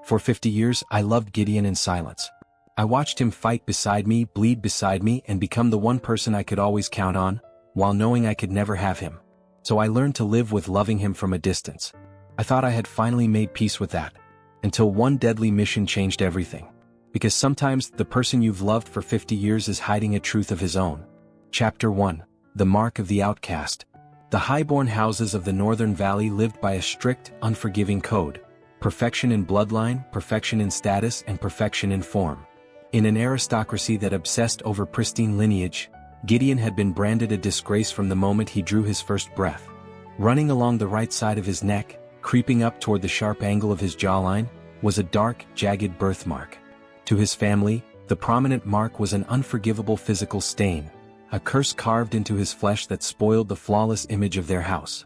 For 50 years I loved Gideon in silence. I watched him fight beside me, bleed beside me, and become the one person I could always count on, while knowing I could never have him. So I learned to live with loving him from a distance. I thought I had finally made peace with that. Until one deadly mission changed everything. Because sometimes the person you've loved for 50 years is hiding a truth of his own. Chapter 1. The Mark of the Outcast. The highborn houses of the Northern Valley lived by a strict, unforgiving code. Perfection in bloodline, perfection in status, and perfection in form. In an aristocracy that obsessed over pristine lineage, Gideon had been branded a disgrace from the moment he drew his first breath. Running along the right side of his neck, creeping up toward the sharp angle of his jawline, was a dark, jagged birthmark. To his family, the prominent mark was an unforgivable physical stain, a curse carved into his flesh that spoiled the flawless image of their house.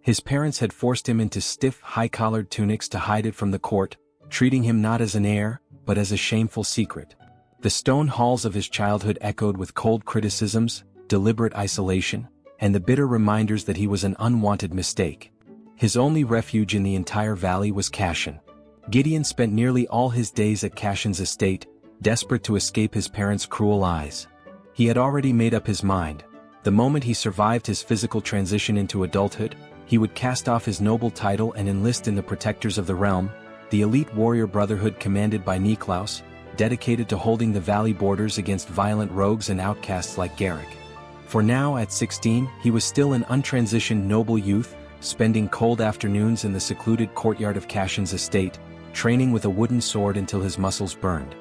His parents had forced him into stiff, high-collared tunics to hide it from the court, treating him not as an heir, but as a shameful secret. The stone halls of his childhood echoed with cold criticisms, deliberate isolation, and the bitter reminders that he was an unwanted mistake. His only refuge in the entire valley was Cassian. Gideon spent nearly all his days at Cassian's estate, desperate to escape his parents' cruel eyes. He had already made up his mind. The moment he survived his physical transition into adulthood, he would cast off his noble title and enlist in the Protectors of the Realm, the elite warrior brotherhood commanded by Niklaus, dedicated to holding the valley borders against violent rogues and outcasts like Garrick. For now, at 16, he was still an untransitioned noble youth, spending cold afternoons in the secluded courtyard of Cassian's estate, training with a wooden sword until his muscles burned.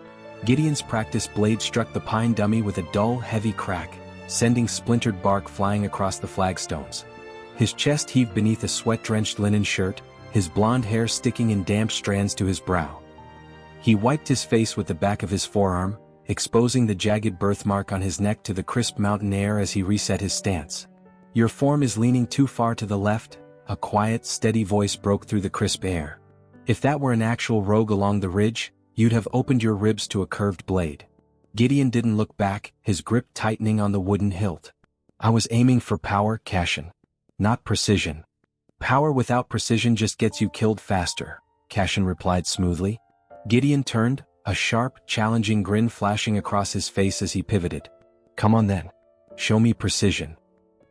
Gideon's practiced blade struck the pine dummy with a dull, heavy crack, sending splintered bark flying across the flagstones. His chest heaved beneath a sweat-drenched linen shirt, his blonde hair sticking in damp strands to his brow. He wiped his face with the back of his forearm, exposing the jagged birthmark on his neck to the crisp mountain air as he reset his stance. "Your form is leaning too far to the left," a quiet, steady voice broke through the crisp air. "If that were an actual rogue along the ridge, you'd have opened your ribs to a curved blade." Gideon didn't look back, his grip tightening on the wooden hilt. "I was aiming for power, Cassian. Not precision." "Power without precision just gets you killed faster," Cassian replied smoothly. Gideon turned, a sharp, challenging grin flashing across his face as he pivoted. "Come on then. Show me precision."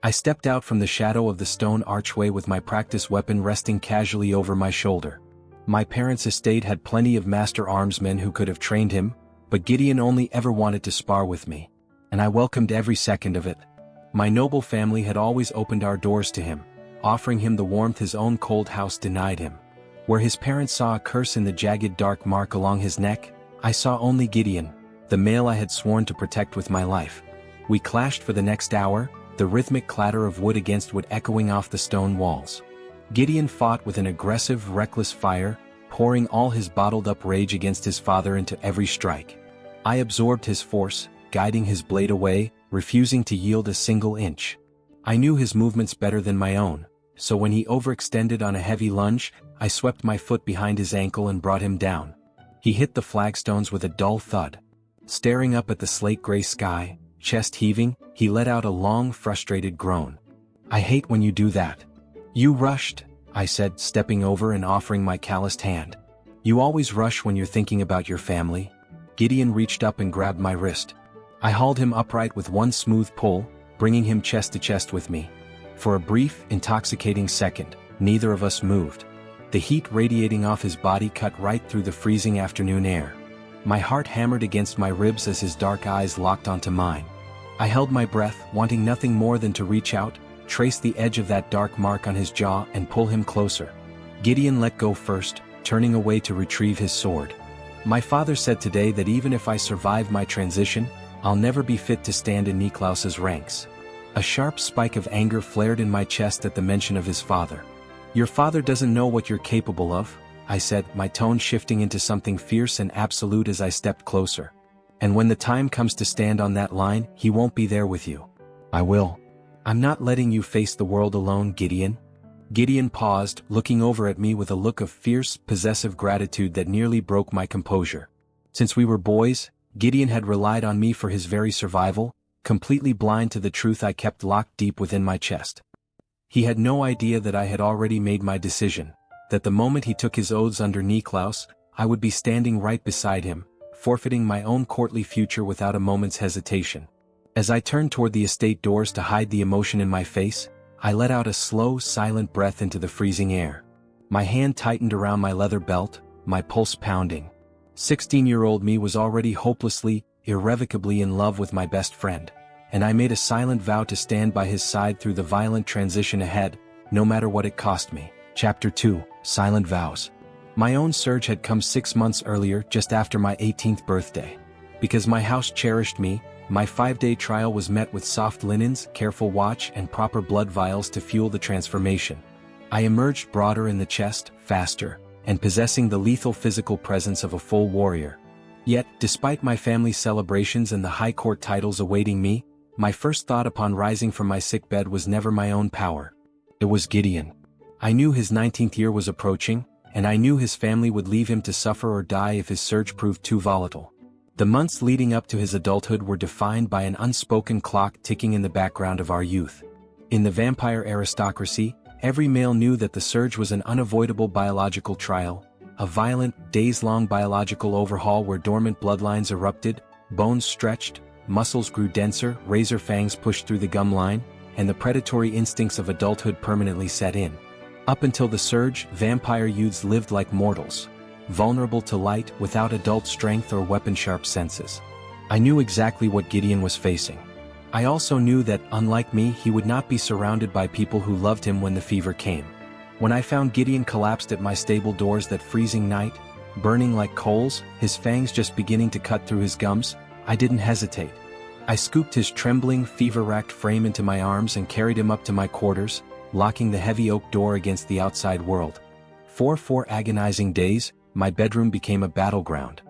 I stepped out from the shadow of the stone archway with my practice weapon resting casually over my shoulder. My parents' estate had plenty of master armsmen who could have trained him, but Gideon only ever wanted to spar with me, and I welcomed every second of it. My noble family had always opened our doors to him, offering him the warmth his own cold house denied him. Where his parents saw a curse in the jagged dark mark along his neck, I saw only Gideon, the male I had sworn to protect with my life. We clashed for the next hour, the rhythmic clatter of wood against wood echoing off the stone walls. Gideon fought with an aggressive, reckless fire, pouring all his bottled-up rage against his father into every strike. I absorbed his force, guiding his blade away, refusing to yield a single inch. I knew his movements better than my own, so when he overextended on a heavy lunge, I swept my foot behind his ankle and brought him down. He hit the flagstones with a dull thud. Staring up at the slate-gray sky, chest heaving, he let out a long, frustrated groan. "I hate when you do that." "You rushed," I said, stepping over and offering my calloused hand. "You always rush when you're thinking about your family." Gideon reached up and grabbed my wrist. I hauled him upright with one smooth pull, bringing him chest to chest with me. For a brief, intoxicating second, neither of us moved. The heat radiating off his body cut right through the freezing afternoon air. My heart hammered against my ribs as his dark eyes locked onto mine. I held my breath, wanting nothing more than to reach out, trace the edge of that dark mark on his jaw and pull him closer. Gideon let go first, turning away to retrieve his sword. "My father said today that even if I survive my transition, I'll never be fit to stand in Niklaus's ranks." A sharp spike of anger flared in my chest at the mention of his father. "Your father doesn't know what you're capable of," I said, my tone shifting into something fierce and absolute as I stepped closer. "And when the time comes to stand on that line, he won't be there with you." "I will. I'm not letting you face the world alone, Gideon." Gideon paused, looking over at me with a look of fierce, possessive gratitude that nearly broke my composure. Since we were boys, Gideon had relied on me for his very survival, completely blind to the truth I kept locked deep within my chest. He had no idea that I had already made my decision, that the moment he took his oaths under Niklaus, I would be standing right beside him, forfeiting my own courtly future without a moment's hesitation. As I turned toward the estate doors to hide the emotion in my face, I let out a slow, silent breath into the freezing air. My hand tightened around my leather belt, my pulse pounding. 16-year-old me was already hopelessly, irrevocably in love with my best friend, and I made a silent vow to stand by his side through the violent transition ahead, no matter what it cost me. Chapter 2, Silent Vows. My own surge had come 6 months earlier, just after my 18th birthday. Because my house cherished me, my 5-day trial was met with soft linens, careful watch, and proper blood vials to fuel the transformation. I emerged broader in the chest, faster, and possessing the lethal physical presence of a full warrior. Yet, despite my family's celebrations and the high court titles awaiting me, my first thought upon rising from my sickbed was never my own power. It was Gideon. I knew his 19th year was approaching, and I knew his family would leave him to suffer or die if his surge proved too volatile. The months leading up to his adulthood were defined by an unspoken clock ticking in the background of our youth. In the vampire aristocracy, every male knew that the surge was an unavoidable biological trial, a violent, days-long biological overhaul where dormant bloodlines erupted, bones stretched, muscles grew denser, razor fangs pushed through the gum line, and the predatory instincts of adulthood permanently set in. Up until the surge, vampire youths lived like mortals, vulnerable to light, without adult strength or weapon-sharp senses. I knew exactly what Gideon was facing. I also knew that, unlike me, he would not be surrounded by people who loved him when the fever came. When I found Gideon collapsed at my stable doors that freezing night, burning like coals, his fangs just beginning to cut through his gums, I didn't hesitate. I scooped his trembling, fever-racked frame into my arms and carried him up to my quarters, locking the heavy oak door against the outside world. For 4 agonizing days, my bedroom became a battleground.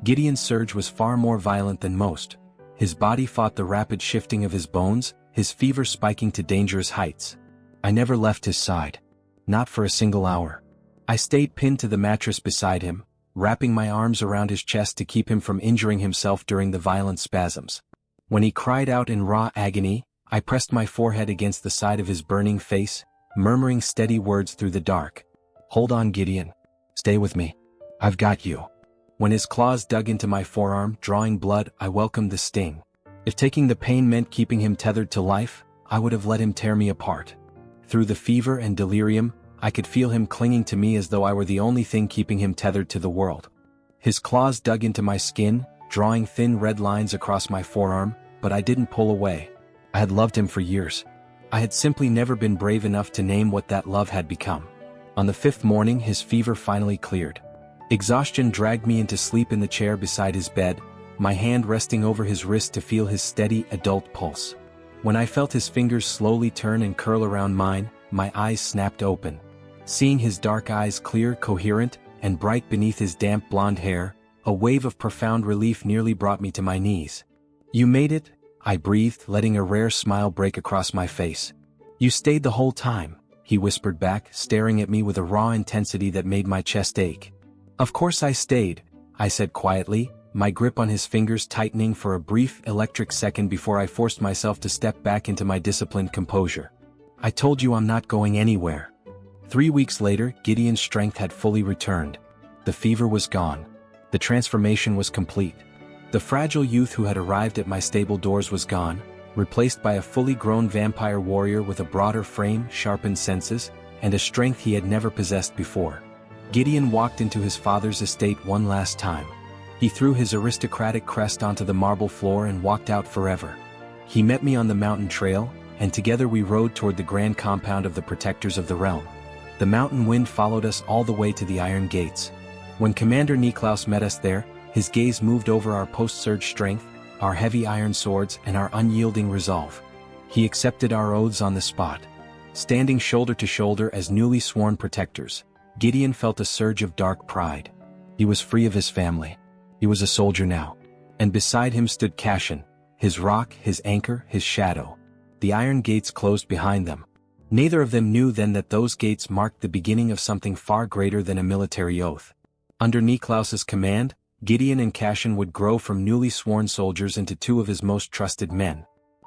Gideon's surge was far more violent than most. His body fought the rapid shifting of his bones, his fever spiking to dangerous heights. I never left his side. Not for a single hour. I stayed pinned to the mattress beside him, wrapping my arms around his chest to keep him from injuring himself during the violent spasms. When he cried out in raw agony, I pressed my forehead against the side of his burning face, murmuring steady words through the dark. "Hold on, Gideon. Stay with me. I've got you." When his claws dug into my forearm, drawing blood, I welcomed the sting. If taking the pain meant keeping him tethered to life, I would have let him tear me apart. Through the fever and delirium, I could feel him clinging to me as though I were the only thing keeping him tethered to the world. His claws dug into my skin, drawing thin red lines across my forearm, but I didn't pull away. I had loved him for years. I had simply never been brave enough to name what that love had become. On the 5th morning, his fever finally cleared. Exhaustion dragged me into sleep in the chair beside his bed, my hand resting over his wrist to feel his steady, adult pulse. When I felt his fingers slowly turn and curl around mine, my eyes snapped open. Seeing his dark eyes clear, coherent, and bright beneath his damp blonde hair, a wave of profound relief nearly brought me to my knees. "You made it," I breathed, letting a rare smile break across my face. "You stayed the whole time," he whispered back, staring at me with a raw intensity that made my chest ache. "Of course I stayed," I said quietly, my grip on his fingers tightening for a brief, electric second before I forced myself to step back into my disciplined composure. "I told you I'm not going anywhere." 3 weeks later, Gideon's strength had fully returned. The fever was gone. The transformation was complete. The fragile youth who had arrived at my stable doors was gone, replaced by a fully grown vampire warrior with a broader frame, sharpened senses, and a strength he had never possessed before. Gideon walked into his father's estate one last time. He threw his aristocratic crest onto the marble floor and walked out forever. He met me on the mountain trail, and together we rode toward the grand compound of the protectors of the realm. The mountain wind followed us all the way to the iron gates. When Commander Niklaus met us there, his gaze moved over our post-surge strength, our heavy iron swords, and our unyielding resolve. He accepted our oaths on the spot. Standing shoulder to shoulder as newly sworn protectors, Gideon felt a surge of dark pride. He was free of his family. He was a soldier now. And beside him stood Cassian, his rock, his anchor, his shadow. The iron gates closed behind them. Neither of them knew then that those gates marked the beginning of something far greater than a military oath. Under Niklaus's command, Gideon and Cassian would grow from newly sworn soldiers into 2 of his most trusted men.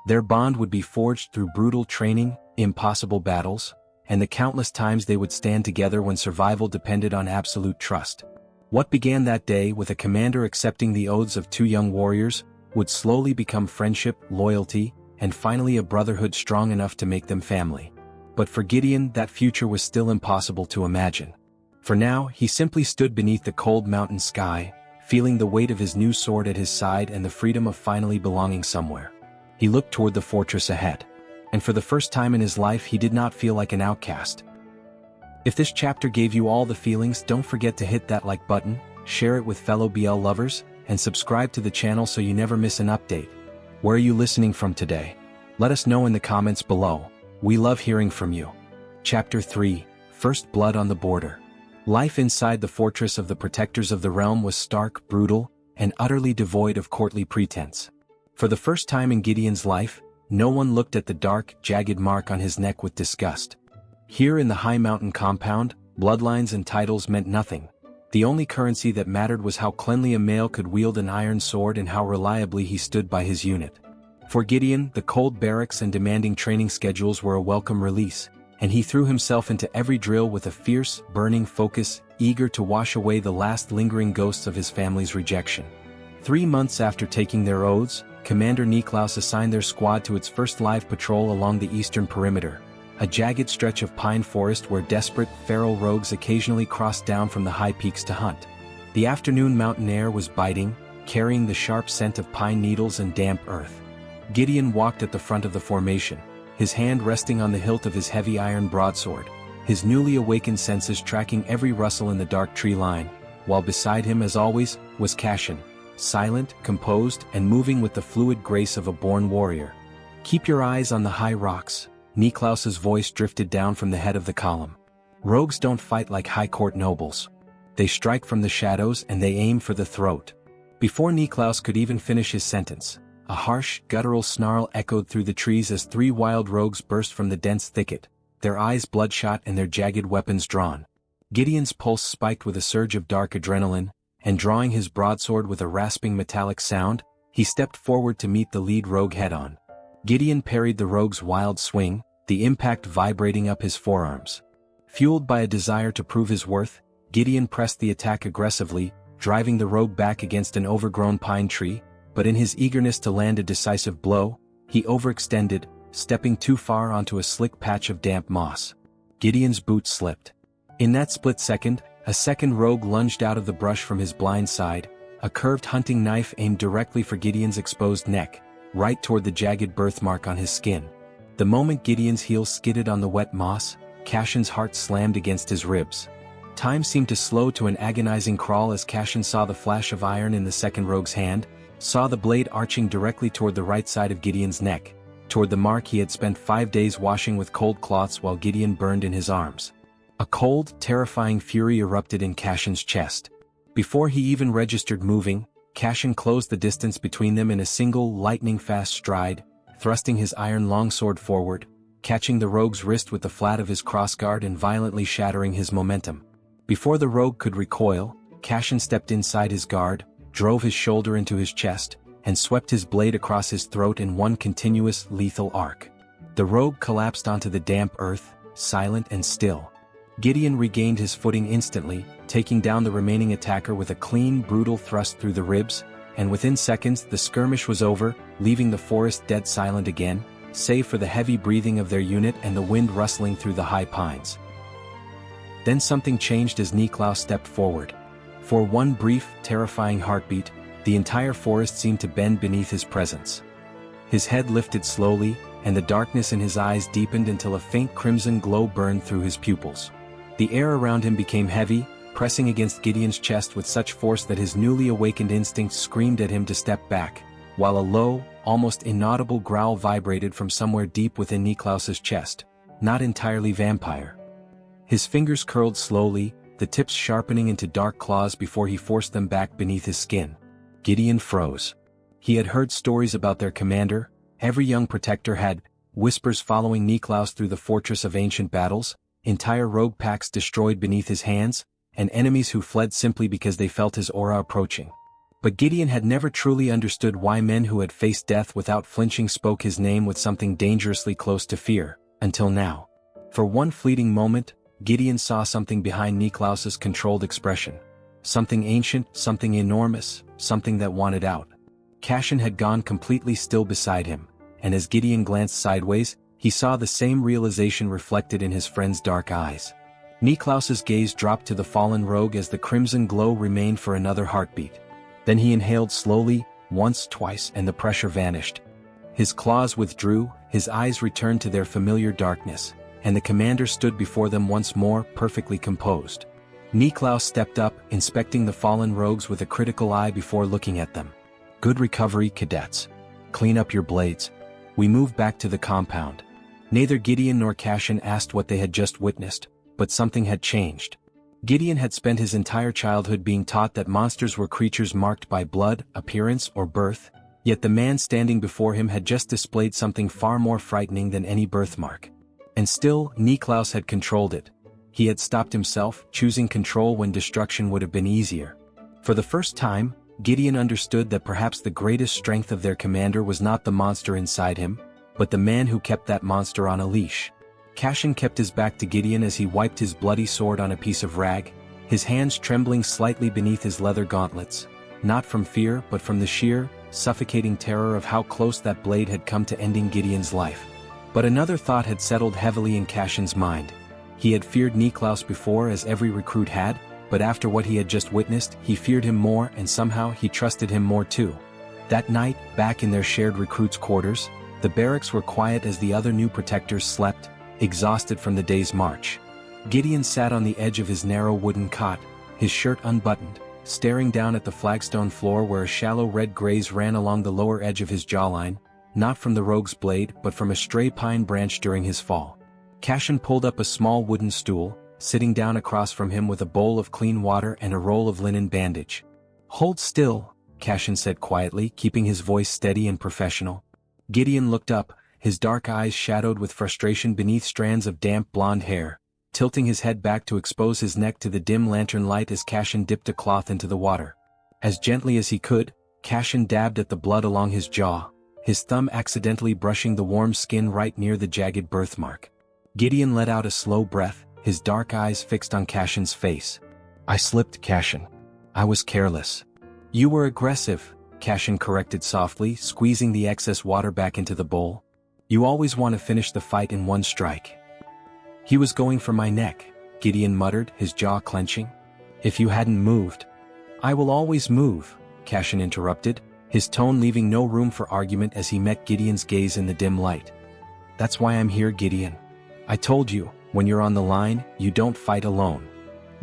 Their bond would be forged through brutal training, impossible battles, and the countless times they would stand together when survival depended on absolute trust. What began that day with a commander accepting the oaths of two young warriors would slowly become friendship, loyalty, and finally a brotherhood strong enough to make them family. But for Gideon, that future was still impossible to imagine. For now, he simply stood beneath the cold mountain sky, feeling the weight of his new sword at his side and the freedom of finally belonging somewhere. He looked toward the fortress ahead. And for the first time in his life, he did not feel like an outcast. If this chapter gave you all the feelings, don't forget to hit that like button, share it with fellow BL lovers, and subscribe to the channel so you never miss an update. Where are you listening from today? Let us know in the comments below. We love hearing from you. Chapter 3, First Blood on the Border. Life inside the fortress of the Protectors of the Realm was stark, brutal, and utterly devoid of courtly pretense. For the first time in Gideon's life, no one looked at the dark, jagged mark on his neck with disgust. Here in the high mountain compound, bloodlines and titles meant nothing. The only currency that mattered was how cleanly a male could wield an iron sword and how reliably he stood by his unit. For Gideon, the cold barracks and demanding training schedules were a welcome release, and he threw himself into every drill with a fierce, burning focus, eager to wash away the last lingering ghosts of his family's rejection. 3 months after taking their oaths, Commander Niklaus assigned their squad to its first live patrol along the eastern perimeter, a jagged stretch of pine forest where desperate, feral rogues occasionally crossed down from the high peaks to hunt. The afternoon mountain air was biting, carrying the sharp scent of pine needles and damp earth. Gideon walked at the front of the formation, his hand resting on the hilt of his heavy iron broadsword, his newly awakened senses tracking every rustle in the dark tree line, while beside him, as always, was Cassian, silent, composed, and moving with the fluid grace of a born warrior. "Keep your eyes on the high rocks," Niklaus's voice drifted down from the head of the column. "Rogues don't fight like high court nobles. They strike from the shadows and they aim for the throat." Before Niklaus could even finish his sentence, a harsh, guttural snarl echoed through the trees as 3 wild rogues burst from the dense thicket, their eyes bloodshot and their jagged weapons drawn. Gideon's pulse spiked with a surge of dark adrenaline, and drawing his broadsword with a rasping metallic sound, he stepped forward to meet the lead rogue head-on. Gideon parried the rogue's wild swing, the impact vibrating up his forearms. Fueled by a desire to prove his worth, Gideon pressed the attack aggressively, driving the rogue back against an overgrown pine tree, but in his eagerness to land a decisive blow, he overextended, stepping too far onto a slick patch of damp moss. Gideon's boot slipped. In that split second, a second rogue lunged out of the brush from his blind side, a curved hunting knife aimed directly for Gideon's exposed neck, right toward the jagged birthmark on his skin. The moment Gideon's heel skidded on the wet moss, Cassian's heart slammed against his ribs. Time seemed to slow to an agonizing crawl as Cassian saw the flash of iron in the second rogue's hand, saw the blade arching directly toward the right side of Gideon's neck, toward the mark he had spent 5 days washing with cold cloths while Gideon burned in his arms. A cold, terrifying fury erupted in Cassian's chest. Before he even registered moving, Cassian closed the distance between them in a single lightning-fast stride, thrusting his iron longsword forward, catching the rogue's wrist with the flat of his crossguard and violently shattering his momentum. Before the rogue could recoil, Cassian stepped inside his guard, drove his shoulder into his chest, and swept his blade across his throat in one continuous, lethal arc. The rogue collapsed onto the damp earth, silent and still. Gideon regained his footing instantly, taking down the remaining attacker with a clean, brutal thrust through the ribs, and within seconds the skirmish was over, leaving the forest dead silent again, save for the heavy breathing of their unit and the wind rustling through the high pines. Then something changed as Niklaus stepped forward. For one brief, terrifying heartbeat, the entire forest seemed to bend beneath his presence. His head lifted slowly, and the darkness in his eyes deepened until a faint crimson glow burned through his pupils. The air around him became heavy, pressing against Gideon's chest with such force that his newly awakened instincts screamed at him to step back, while a low, almost inaudible growl vibrated from somewhere deep within Niklaus's chest, not entirely vampire. His fingers curled slowly, the tips sharpening into dark claws before he forced them back beneath his skin. Gideon froze. He had heard stories about their commander, every young protector had, whispers following Niklaus through the fortress of ancient battles, entire rogue packs destroyed beneath his hands, and enemies who fled simply because they felt his aura approaching. But Gideon had never truly understood why men who had faced death without flinching spoke his name with something dangerously close to fear, until now. For one fleeting moment, Gideon saw something behind Niklaus's controlled expression. Something ancient, something enormous, something that wanted out. Cassian had gone completely still beside him, and as Gideon glanced sideways, he saw the same realization reflected in his friend's dark eyes. Niklaus's gaze dropped to the fallen rogue as the crimson glow remained for another heartbeat. Then he inhaled slowly, once, twice, and the pressure vanished. His claws withdrew, his eyes returned to their familiar darkness, and the commander stood before them once more, perfectly composed. Niklaus stepped up, inspecting the fallen rogues with a critical eye before looking at them. "Good recovery, cadets. Clean up your blades." We moved back to the compound. Neither Gideon nor Cassian asked what they had just witnessed, but something had changed. Gideon had spent his entire childhood being taught that monsters were creatures marked by blood, appearance, or birth, yet the man standing before him had just displayed something far more frightening than any birthmark. And still, Niklaus had controlled it. He had stopped himself, choosing control when destruction would have been easier. For the first time, Gideon understood that perhaps the greatest strength of their commander was not the monster inside him, but the man who kept that monster on a leash. Cassian kept his back to Gideon as he wiped his bloody sword on a piece of rag, his hands trembling slightly beneath his leather gauntlets, not from fear but from the sheer, suffocating terror of how close that blade had come to ending Gideon's life. But another thought had settled heavily in Cassian's mind. He had feared Niklaus before, as every recruit had, but after what he had just witnessed, he feared him more, and somehow he trusted him more too. That night, back in their shared recruits' quarters, the barracks were quiet as the other new protectors slept, exhausted from the day's march. Gideon sat on the edge of his narrow wooden cot, his shirt unbuttoned, staring down at the flagstone floor where a shallow red graze ran along the lower edge of his jawline, not from the rogue's blade but from a stray pine branch during his fall. Cassian pulled up a small wooden stool, sitting down across from him with a bowl of clean water and a roll of linen bandage. "Hold still," Cassian said quietly, keeping his voice steady and professional. Gideon looked up, his dark eyes shadowed with frustration beneath strands of damp blonde hair, tilting his head back to expose his neck to the dim lantern light as Cassian dipped a cloth into the water. As gently as he could, Cassian dabbed at the blood along his jaw, his thumb accidentally brushing the warm skin right near the jagged birthmark. Gideon let out a slow breath, his dark eyes fixed on Cassian's face. "I slipped, Cassian. I was careless." "You were aggressive," Cassian corrected softly, squeezing the excess water back into the bowl. "You always want to finish the fight in one strike." "He was going for my neck," Gideon muttered, his jaw clenching. "If you hadn't moved." "I will always move," Cassian interrupted, his tone leaving no room for argument as he met Gideon's gaze in the dim light. "That's why I'm here, Gideon. I told you, when you're on the line, you don't fight alone."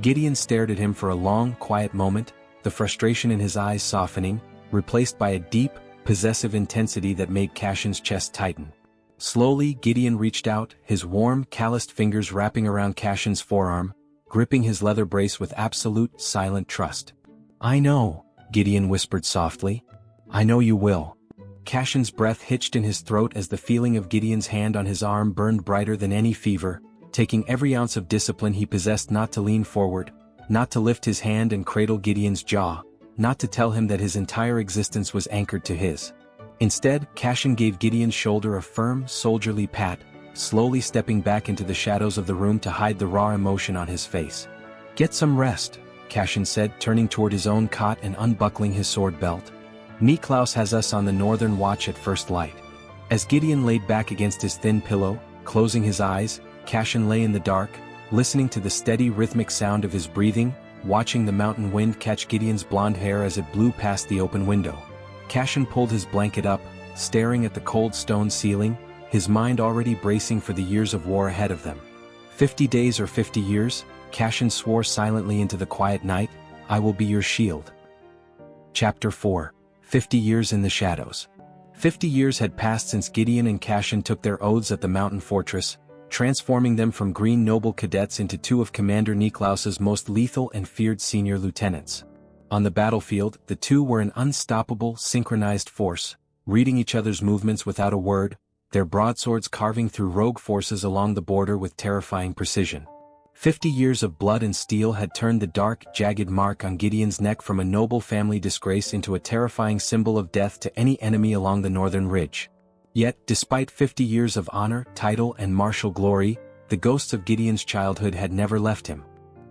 Gideon stared at him for a long, quiet moment, the frustration in his eyes softening, replaced by a deep, possessive intensity that made Cassian's chest tighten. Slowly, Gideon reached out, his warm, calloused fingers wrapping around Cassian's forearm, gripping his leather brace with absolute, silent trust. "I know," Gideon whispered softly. "I know you will." Cassian's breath hitched in his throat as the feeling of Gideon's hand on his arm burned brighter than any fever, taking every ounce of discipline he possessed not to lean forward, not to lift his hand and cradle Gideon's jaw, not to tell him that his entire existence was anchored to his. Instead, Cassian gave Gideon's shoulder a firm, soldierly pat, slowly stepping back into the shadows of the room to hide the raw emotion on his face. "Get some rest," Cassian said, turning toward his own cot and unbuckling his sword belt. "Niklaus has us on the northern watch at first light." As Gideon laid back against his thin pillow, closing his eyes, Cassian lay in the dark, listening to the steady rhythmic sound of his breathing, watching the mountain wind catch Gideon's blonde hair as it blew past the open window. Cassian pulled his blanket up, staring at the cold stone ceiling, his mind already bracing for the years of war ahead of them. 50 days or 50 years, Cassian swore silently into the quiet night, "I will be your shield." Chapter 4. 50 Years in the Shadows. 50 years had passed since Gideon and Cassian took their oaths at the mountain fortress, transforming them from green noble cadets into two of Commander Niklaus's most lethal and feared senior lieutenants. On the battlefield, the two were an unstoppable, synchronized force, reading each other's movements without a word, their broadswords carving through rogue forces along the border with terrifying precision. 50 years of blood and steel had turned the dark, jagged mark on Gideon's neck from a noble family disgrace into a terrifying symbol of death to any enemy along the northern ridge. Yet, despite 50 years of honor, title, and martial glory, the ghosts of Gideon's childhood had never left him.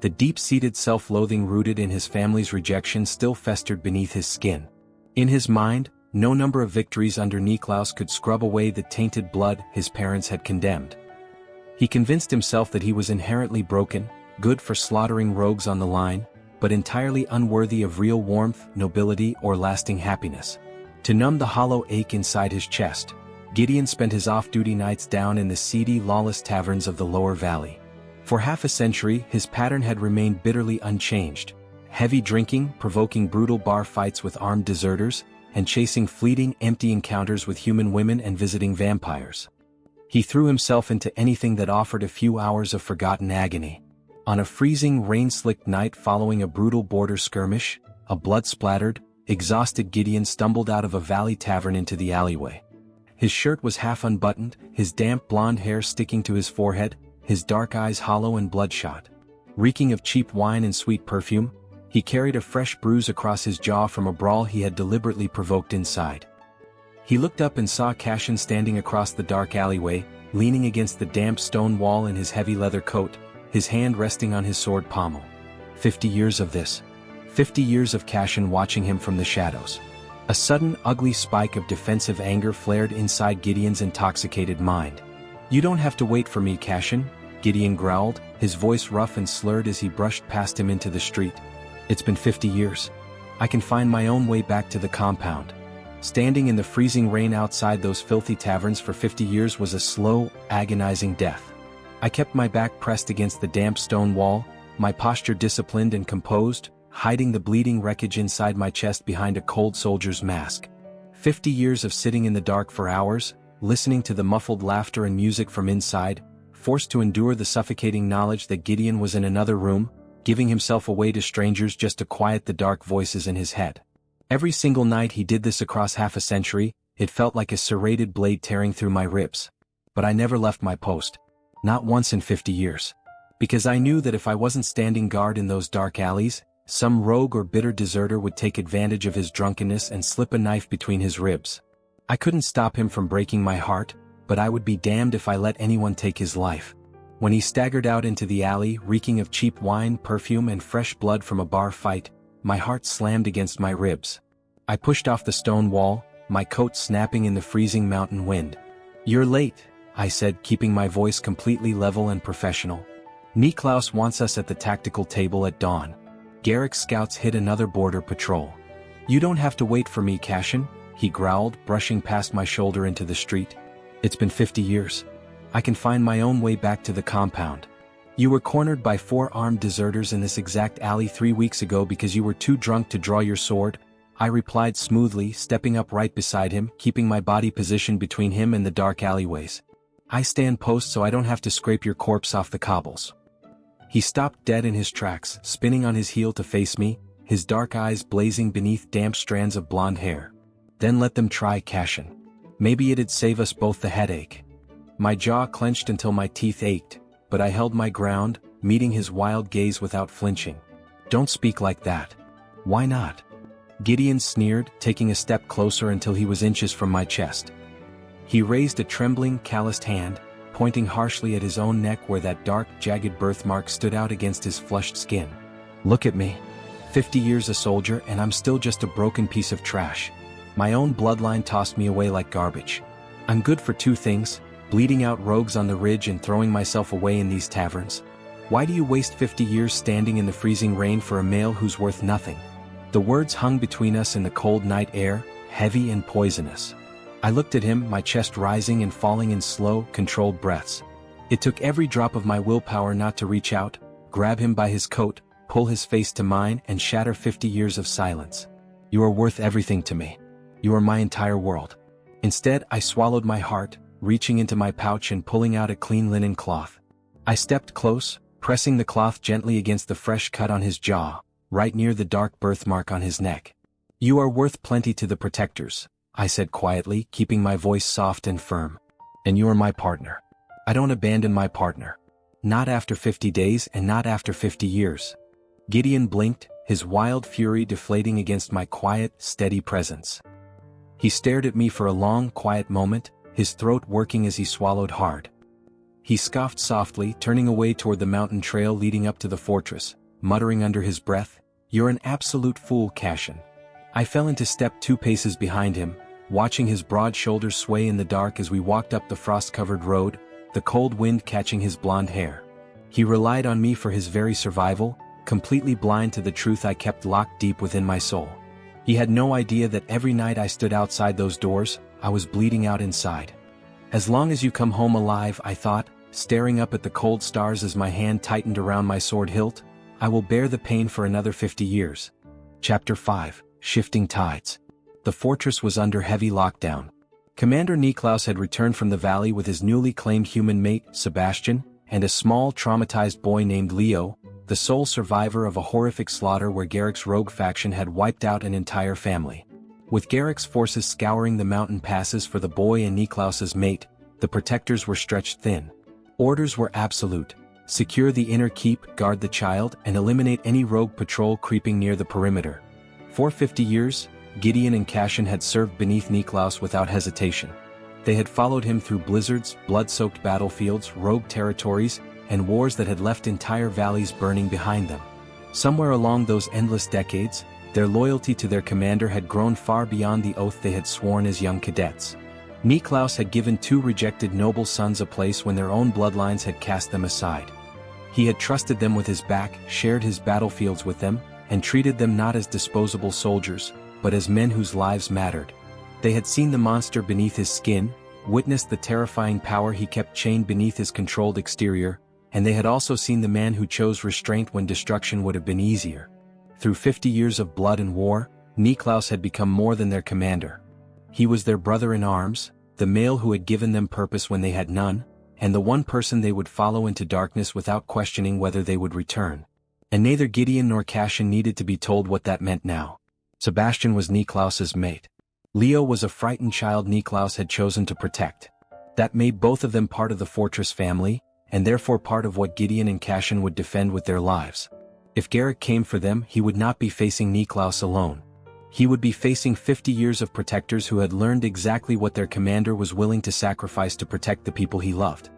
The deep-seated self-loathing rooted in his family's rejection still festered beneath his skin. In his mind, no number of victories under Niklaus could scrub away the tainted blood his parents had condemned. He convinced himself that he was inherently broken, good for slaughtering rogues on the line, but entirely unworthy of real warmth, nobility, or lasting happiness. To numb the hollow ache inside his chest, Gideon spent his off-duty nights down in the seedy, lawless taverns of the lower valley. For half a century, his pattern had remained bitterly unchanged: heavy drinking, provoking brutal bar fights with armed deserters, and chasing fleeting, empty encounters with human women and visiting vampires. He threw himself into anything that offered a few hours of forgotten agony. On a freezing, rain-slicked night following a brutal border skirmish, a blood-splattered, exhausted Gideon stumbled out of a valley tavern into the alleyway. His shirt was half unbuttoned, his damp blonde hair sticking to his forehead, his dark eyes hollow and bloodshot. Reeking of cheap wine and sweet perfume, he carried a fresh bruise across his jaw from a brawl he had deliberately provoked inside. He looked up and saw Cassian standing across the dark alleyway, leaning against the damp stone wall in his heavy leather coat, his hand resting on his sword pommel. 50 years of this. 50 years of Cassian watching him from the shadows. A sudden, ugly spike of defensive anger flared inside Gideon's intoxicated mind. "You don't have to wait for me, Cassian," Gideon growled, his voice rough and slurred as he brushed past him into the street. "It's been 50 years. I can find my own way back to the compound." Standing in the freezing rain outside those filthy taverns for 50 years was a slow, agonizing death. I kept my back pressed against the damp stone wall, my posture disciplined and composed, hiding the bleeding wreckage inside my chest behind a cold soldier's mask. 50 years of sitting in the dark for hours, listening to the muffled laughter and music from inside, forced to endure the suffocating knowledge that Gideon was in another room, giving himself away to strangers just to quiet the dark voices in his head. Every single night he did this across half a century, it felt like a serrated blade tearing through my ribs. But I never left my post. Not once in 50 years. Because I knew that if I wasn't standing guard in those dark alleys, some rogue or bitter deserter would take advantage of his drunkenness and slip a knife between his ribs. I couldn't stop him from breaking my heart, but I would be damned if I let anyone take his life. When he staggered out into the alley, reeking of cheap wine, perfume, and fresh blood from a bar fight, my heart slammed against my ribs. I pushed off the stone wall, my coat snapping in the freezing mountain wind. "You're late," I said, keeping my voice completely level and professional. "Niklaus wants us at the tactical table at dawn. Garrick's scouts hit another border patrol." "You don't have to wait for me, Cassian," he growled, brushing past my shoulder into the street. "It's been 50 years. I can find my own way back to the compound. You were cornered by 4 armed deserters in this exact alley 3 weeks ago because you were too drunk to draw your sword," I replied smoothly, stepping up right beside him, keeping my body positioned between him and the dark alleyways. "I stand post so I don't have to scrape your corpse off the cobbles." He stopped dead in his tracks, spinning on his heel to face me, his dark eyes blazing beneath damp strands of blonde hair. "Then let them try, Cassian. Maybe it'd save us both the headache." My jaw clenched until my teeth ached, but I held my ground, meeting his wild gaze without flinching. "Don't speak like that." "Why not?" Gideon sneered, taking a step closer until he was inches from my chest. He raised a trembling, calloused hand, pointing harshly at his own neck where that dark, jagged birthmark stood out against his flushed skin. "Look at me. 50 years a soldier and I'm still just a broken piece of trash. My own bloodline tossed me away like garbage. I'm good for 2 things, bleeding out rogues on the ridge and throwing myself away in these taverns. Why do you waste 50 years standing in the freezing rain for a male who's worth nothing?" The words hung between us in the cold night air, heavy and poisonous. I looked at him, my chest rising and falling in slow, controlled breaths. It took every drop of my willpower not to reach out, grab him by his coat, pull his face to mine and shatter 50 years of silence. "You are worth everything to me. You are my entire world." Instead, I swallowed my heart, reaching into my pouch and pulling out a clean linen cloth. I stepped close, pressing the cloth gently against the fresh cut on his jaw, right near the dark birthmark on his neck. "You are worth plenty to the protectors," I said quietly, keeping my voice soft and firm. "And you are my partner. I don't abandon my partner. Not after 50 days and not after 50 years. Gideon blinked, his wild fury deflating against my quiet, steady presence. He stared at me for a long, quiet moment, his throat working as he swallowed hard. He scoffed softly, turning away toward the mountain trail leading up to the fortress, muttering under his breath, "You're an absolute fool, Cassian." I fell into step 2 paces behind him, watching his broad shoulders sway in the dark as we walked up the frost-covered road, the cold wind catching his blonde hair. He relied on me for his very survival, completely blind to the truth I kept locked deep within my soul. He had no idea that every night I stood outside those doors, I was bleeding out inside. "As long as you come home alive," I thought, staring up at the cold stars as my hand tightened around my sword hilt, "I will bear the pain for another 50 years. Chapter 5, Shifting Tides. The fortress was under heavy lockdown. Commander Niklaus had returned from the valley with his newly claimed human mate, Sebastian, and a small traumatized boy named Leo, the sole survivor of a horrific slaughter where Garrick's rogue faction had wiped out an entire family. With Garrick's forces scouring the mountain passes for the boy and Niklaus's mate, the protectors were stretched thin. Orders were absolute: secure the inner keep, guard the child, and eliminate any rogue patrol creeping near the perimeter. For 50 years, Gideon and Cassian had served beneath Niklaus without hesitation. They had followed him through blizzards, blood-soaked battlefields, rogue territories, and wars that had left entire valleys burning behind them. Somewhere along those endless decades, their loyalty to their commander had grown far beyond the oath they had sworn as young cadets. Niklaus had given 2 rejected noble sons a place when their own bloodlines had cast them aside. He had trusted them with his back, shared his battlefields with them, and treated them not as disposable soldiers, but as men whose lives mattered. They had seen the monster beneath his skin, witnessed the terrifying power he kept chained beneath his controlled exterior, and they had also seen the man who chose restraint when destruction would have been easier. Through 50 years of blood and war, Niklaus had become more than their commander. He was their brother in arms, the male who had given them purpose when they had none, and the one person they would follow into darkness without questioning whether they would return. And neither Gideon nor Cassian needed to be told what that meant now. Sebastian was Niklaus's mate. Leo was a frightened child Niklaus had chosen to protect. That made both of them part of the fortress family, and therefore part of what Gideon and Cassian would defend with their lives. If Garrick came for them, he would not be facing Niklaus alone. He would be facing 50 years of protectors who had learned exactly what their commander was willing to sacrifice to protect the people he loved.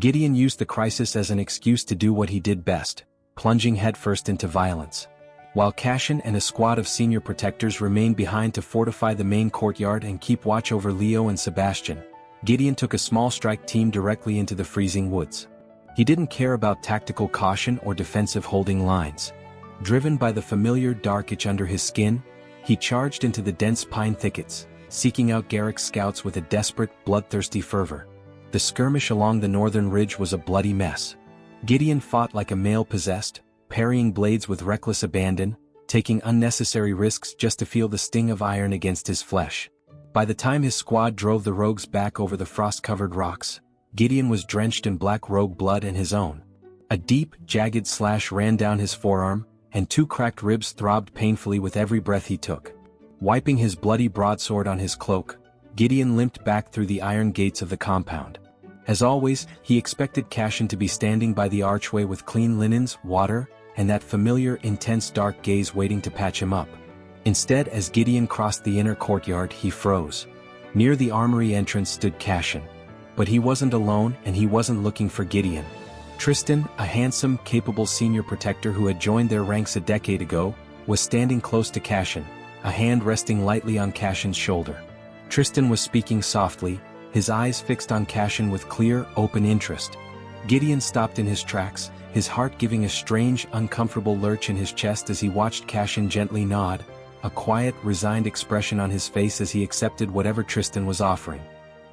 Gideon used the crisis as an excuse to do what he did best, plunging headfirst into violence. While Cassian and a squad of senior protectors remained behind to fortify the main courtyard and keep watch over Leo and Sebastian, Gideon took a small strike team directly into the freezing woods. He didn't care about tactical caution or defensive holding lines. Driven by the familiar dark itch under his skin, he charged into the dense pine thickets, seeking out Garrick's scouts with a desperate, bloodthirsty fervor. The skirmish along the northern ridge was a bloody mess. Gideon fought like a male possessed, parrying blades with reckless abandon, taking unnecessary risks just to feel the sting of iron against his flesh. By the time his squad drove the rogues back over the frost-covered rocks, Gideon was drenched in black rogue blood and his own. A deep, jagged slash ran down his forearm, and 2 cracked ribs throbbed painfully with every breath he took. Wiping his bloody broadsword on his cloak, Gideon limped back through the iron gates of the compound. As always, he expected Cassian to be standing by the archway with clean linens, water, and that familiar, intense dark gaze waiting to patch him up. Instead, as Gideon crossed the inner courtyard, he froze. Near the armory entrance stood Cassian. But he wasn't alone, and he wasn't looking for Gideon. Tristan, a handsome, capable senior protector who had joined their ranks a decade ago, was standing close to Cassian, a hand resting lightly on Cassian's shoulder. Tristan was speaking softly, his eyes fixed on Cassian with clear, open interest. Gideon stopped in his tracks, his heart giving a strange, uncomfortable lurch in his chest as he watched Cassian gently nod, a quiet, resigned expression on his face as he accepted whatever Tristan was offering.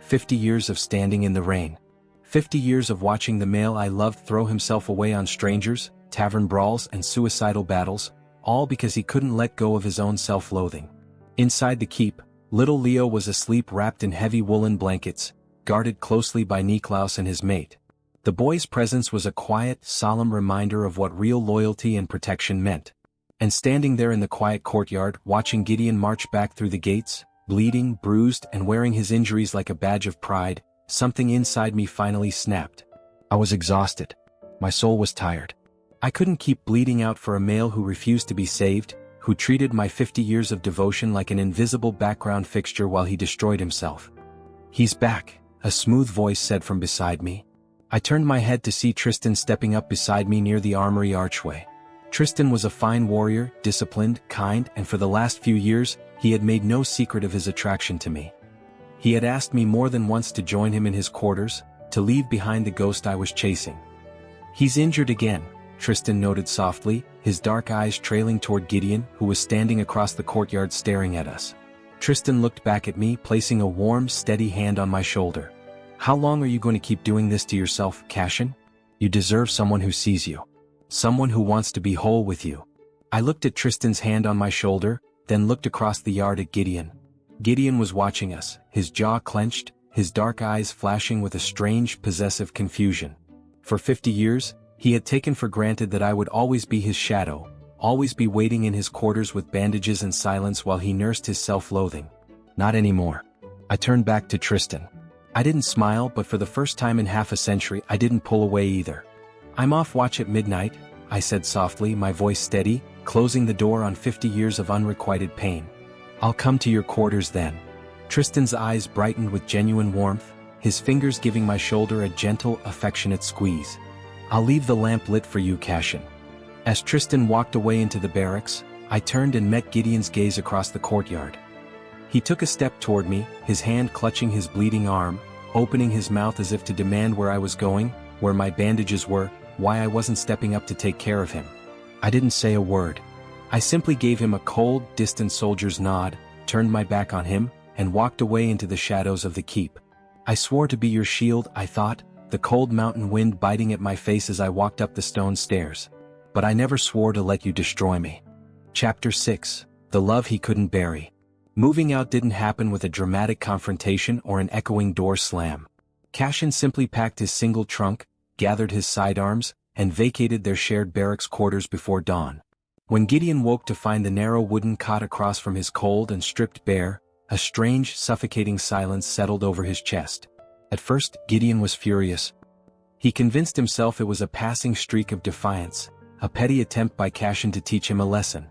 50 years of standing in the rain. 50 years of watching the male I loved throw himself away on strangers, tavern brawls and suicidal battles, all because he couldn't let go of his own self-loathing. Inside the keep, little Leo was asleep wrapped in heavy woolen blankets, guarded closely by Niklaus and his mate. The boy's presence was a quiet, solemn reminder of what real loyalty and protection meant. And standing there in the quiet courtyard, watching Gideon march back through the gates, bleeding, bruised, and wearing his injuries like a badge of pride, something inside me finally snapped. I was exhausted. My soul was tired. I couldn't keep bleeding out for a male who refused to be saved, who treated my 50 years of devotion like an invisible background fixture while he destroyed himself. "He's back," a smooth voice said from beside me. I turned my head to see Tristan stepping up beside me near the armory archway. Tristan was a fine warrior, disciplined, kind, and for the last few years, he had made no secret of his attraction to me. He had asked me more than once to join him in his quarters, to leave behind the ghost I was chasing. "He's injured again," Tristan noted softly, his dark eyes trailing toward Gideon, who was standing across the courtyard staring at us. Tristan looked back at me, placing a warm, steady hand on my shoulder. "How long are you going to keep doing this to yourself, Cassian? You deserve someone who sees you. Someone who wants to be whole with you." I looked at Tristan's hand on my shoulder, then looked across the yard at Gideon. Gideon was watching us, his jaw clenched, his dark eyes flashing with a strange, possessive confusion. For 50 years, he had taken for granted that I would always be his shadow, always be waiting in his quarters with bandages and silence while he nursed his self-loathing. Not anymore. I turned back to Tristan. I didn't smile, but for the first time in half a century I didn't pull away either. "I'm off watch at midnight," I said softly, my voice steady, closing the door on 50 years of unrequited pain. "I'll come to your quarters then." Tristan's eyes brightened with genuine warmth, his fingers giving my shoulder a gentle, affectionate squeeze. "I'll leave the lamp lit for you, Cassian." As Tristan walked away into the barracks, I turned and met Gideon's gaze across the courtyard. He took a step toward me, his hand clutching his bleeding arm, opening his mouth as if to demand where I was going, where my bandages were, why I wasn't stepping up to take care of him. I didn't say a word. I simply gave him a cold, distant soldier's nod, turned my back on him, and walked away into the shadows of the keep. "I swore to be your shield," I thought, the cold mountain wind biting at my face as I walked up the stone stairs. "But I never swore to let you destroy me." Chapter 6. The Love He Couldn't Bury. Moving out didn't happen with a dramatic confrontation or an echoing door slam. Cassian simply packed his single trunk, gathered his sidearms, and vacated their shared barracks quarters before dawn. When Gideon woke to find the narrow wooden cot across from his cold and stripped bare, a strange, suffocating silence settled over his chest. At first, Gideon was furious. He convinced himself it was a passing streak of defiance, a petty attempt by Cassian to teach him a lesson.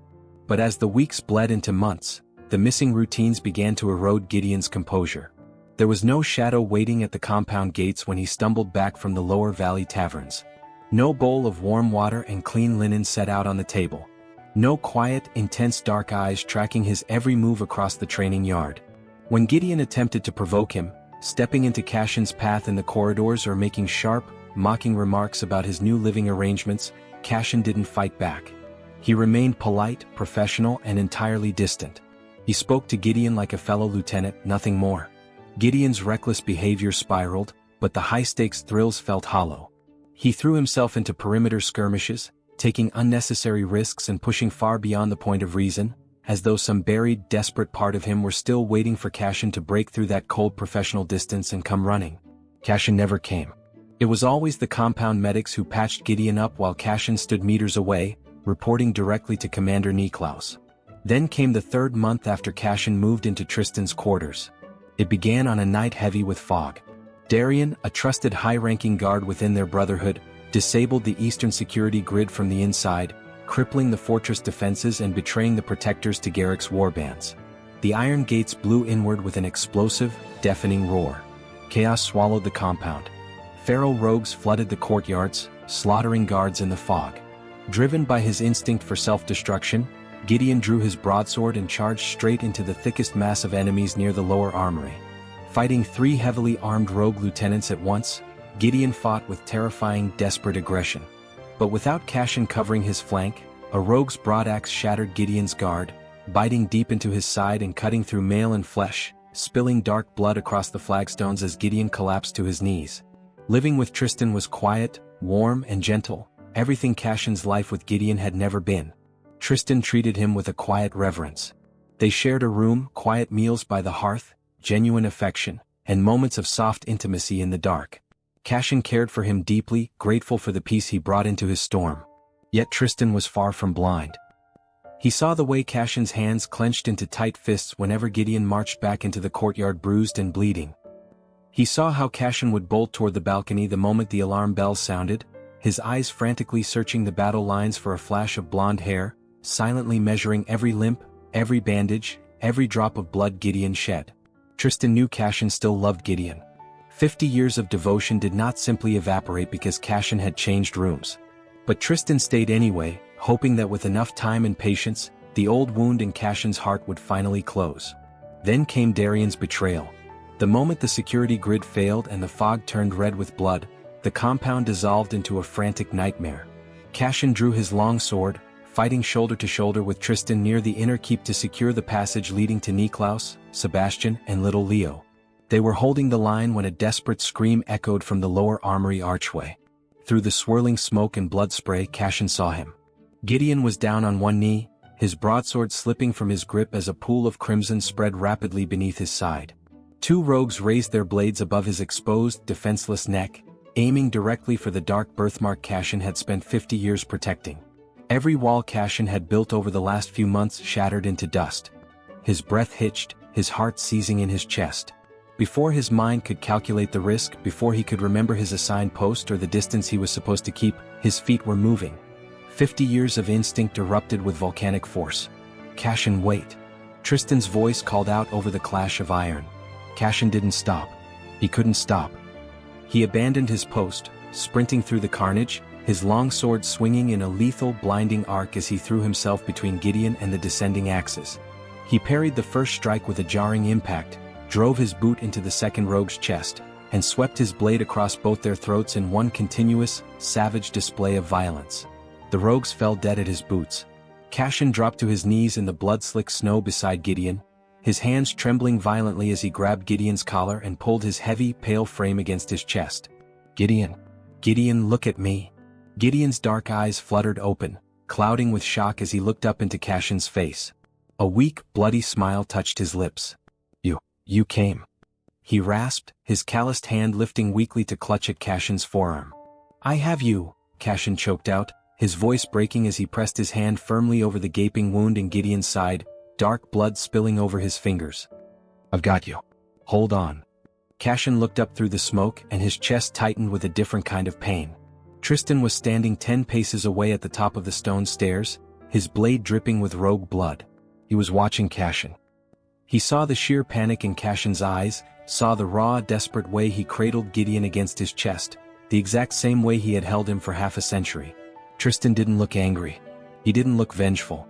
But as the weeks bled into months, the missing routines began to erode Gideon's composure. There was no shadow waiting at the compound gates when he stumbled back from the lower valley taverns. No bowl of warm water and clean linen set out on the table. No quiet, intense dark eyes tracking his every move across the training yard. When Gideon attempted to provoke him, stepping into Cassian's path in the corridors or making sharp, mocking remarks about his new living arrangements, Cassian didn't fight back. He remained polite, professional, and entirely distant. He spoke to Gideon like a fellow lieutenant, nothing more. Gideon's reckless behavior spiraled, but the high-stakes thrills felt hollow. He threw himself into perimeter skirmishes, taking unnecessary risks and pushing far beyond the point of reason, as though some buried, desperate part of him were still waiting for Cassian to break through that cold professional distance and come running. Cassian never came. It was always the compound medics who patched Gideon up while Cassian stood meters away, reporting directly to Commander Niklaus. Then came the third month after Cassian moved into Tristan's quarters. It began on a night heavy with fog. Darian, a trusted high-ranking guard within their brotherhood, disabled the eastern security grid from the inside, crippling the fortress defenses and betraying the protectors to Garrick's warbands. The iron gates blew inward with an explosive, deafening roar. Chaos swallowed the compound. Feral rogues flooded the courtyards, slaughtering guards in the fog. Driven by his instinct for self-destruction, Gideon drew his broadsword and charged straight into the thickest mass of enemies near the lower armory. Fighting 3 heavily armed rogue lieutenants at once, Gideon fought with terrifying, desperate aggression. But without Cassian covering his flank, a rogue's broad axe shattered Gideon's guard, biting deep into his side and cutting through mail and flesh, spilling dark blood across the flagstones as Gideon collapsed to his knees. Living with Tristan was quiet, warm, and gentle, everything Cassian's life with Gideon had never been. Tristan treated him with a quiet reverence. They shared a room, quiet meals by the hearth, genuine affection, and moments of soft intimacy in the dark. Cassian cared for him deeply, grateful for the peace he brought into his storm. Yet Tristan was far from blind. He saw the way Cassian's hands clenched into tight fists whenever Gideon marched back into the courtyard bruised and bleeding. He saw how Cassian would bolt toward the balcony the moment the alarm bells sounded, his eyes frantically searching the battle lines for a flash of blonde hair, silently measuring every limp, every bandage, every drop of blood Gideon shed. Tristan knew Cassian still loved Gideon. 50 years of devotion did not simply evaporate because Cassian had changed rooms. But Tristan stayed anyway, hoping that with enough time and patience, the old wound in Cassian's heart would finally close. Then came Darian's betrayal. The moment the security grid failed and the fog turned red with blood, the compound dissolved into a frantic nightmare. Cassian drew his long sword, fighting shoulder to shoulder with Tristan near the inner keep to secure the passage leading to Niklaus, Sebastian, and little Leo. They were holding the line when a desperate scream echoed from the lower armory archway. Through the swirling smoke and blood spray, Cassian saw him. Gideon was down on one knee, his broadsword slipping from his grip as a pool of crimson spread rapidly beneath his side. Two rogues raised their blades above his exposed, defenseless neck, aiming directly for the dark birthmark Cassian had spent 50 years protecting. Every wall Cassian had built over the last few months shattered into dust. His breath hitched, his heart seizing in his chest. Before his mind could calculate the risk, before he could remember his assigned post or the distance he was supposed to keep, his feet were moving. 50 years of instinct erupted with volcanic force. Cassian, wait. Tristan's voice called out over the clash of iron. Cassian didn't stop. He couldn't stop. He abandoned his post, sprinting through the carnage, his long sword swinging in a lethal, blinding arc as he threw himself between Gideon and the descending axes. He parried the first strike with a jarring impact, drove his boot into the second rogue's chest, and swept his blade across both their throats in one continuous, savage display of violence. The rogues fell dead at his boots. Cassian dropped to his knees in the blood-slick snow beside Gideon, his hands trembling violently as he grabbed Gideon's collar and pulled his heavy, pale frame against his chest. Gideon, look at me. Gideon's dark eyes fluttered open, clouding with shock as he looked up into Cassian's face. A weak, bloody smile touched his lips. You came. He rasped, his calloused hand lifting weakly to clutch at Cassian's forearm. I have you, Cassian choked out, his voice breaking as he pressed his hand firmly over the gaping wound in Gideon's side, dark blood spilling over his fingers. I've got you. Hold on. Cassian looked up through the smoke and his chest tightened with a different kind of pain. Tristan was standing 10 paces away at the top of the stone stairs, his blade dripping with rogue blood. He was watching Cassian. He saw the sheer panic in Cassian's eyes, saw the raw, desperate way he cradled Gideon against his chest, the exact same way he had held him for half a century. Tristan didn't look angry. He didn't look vengeful.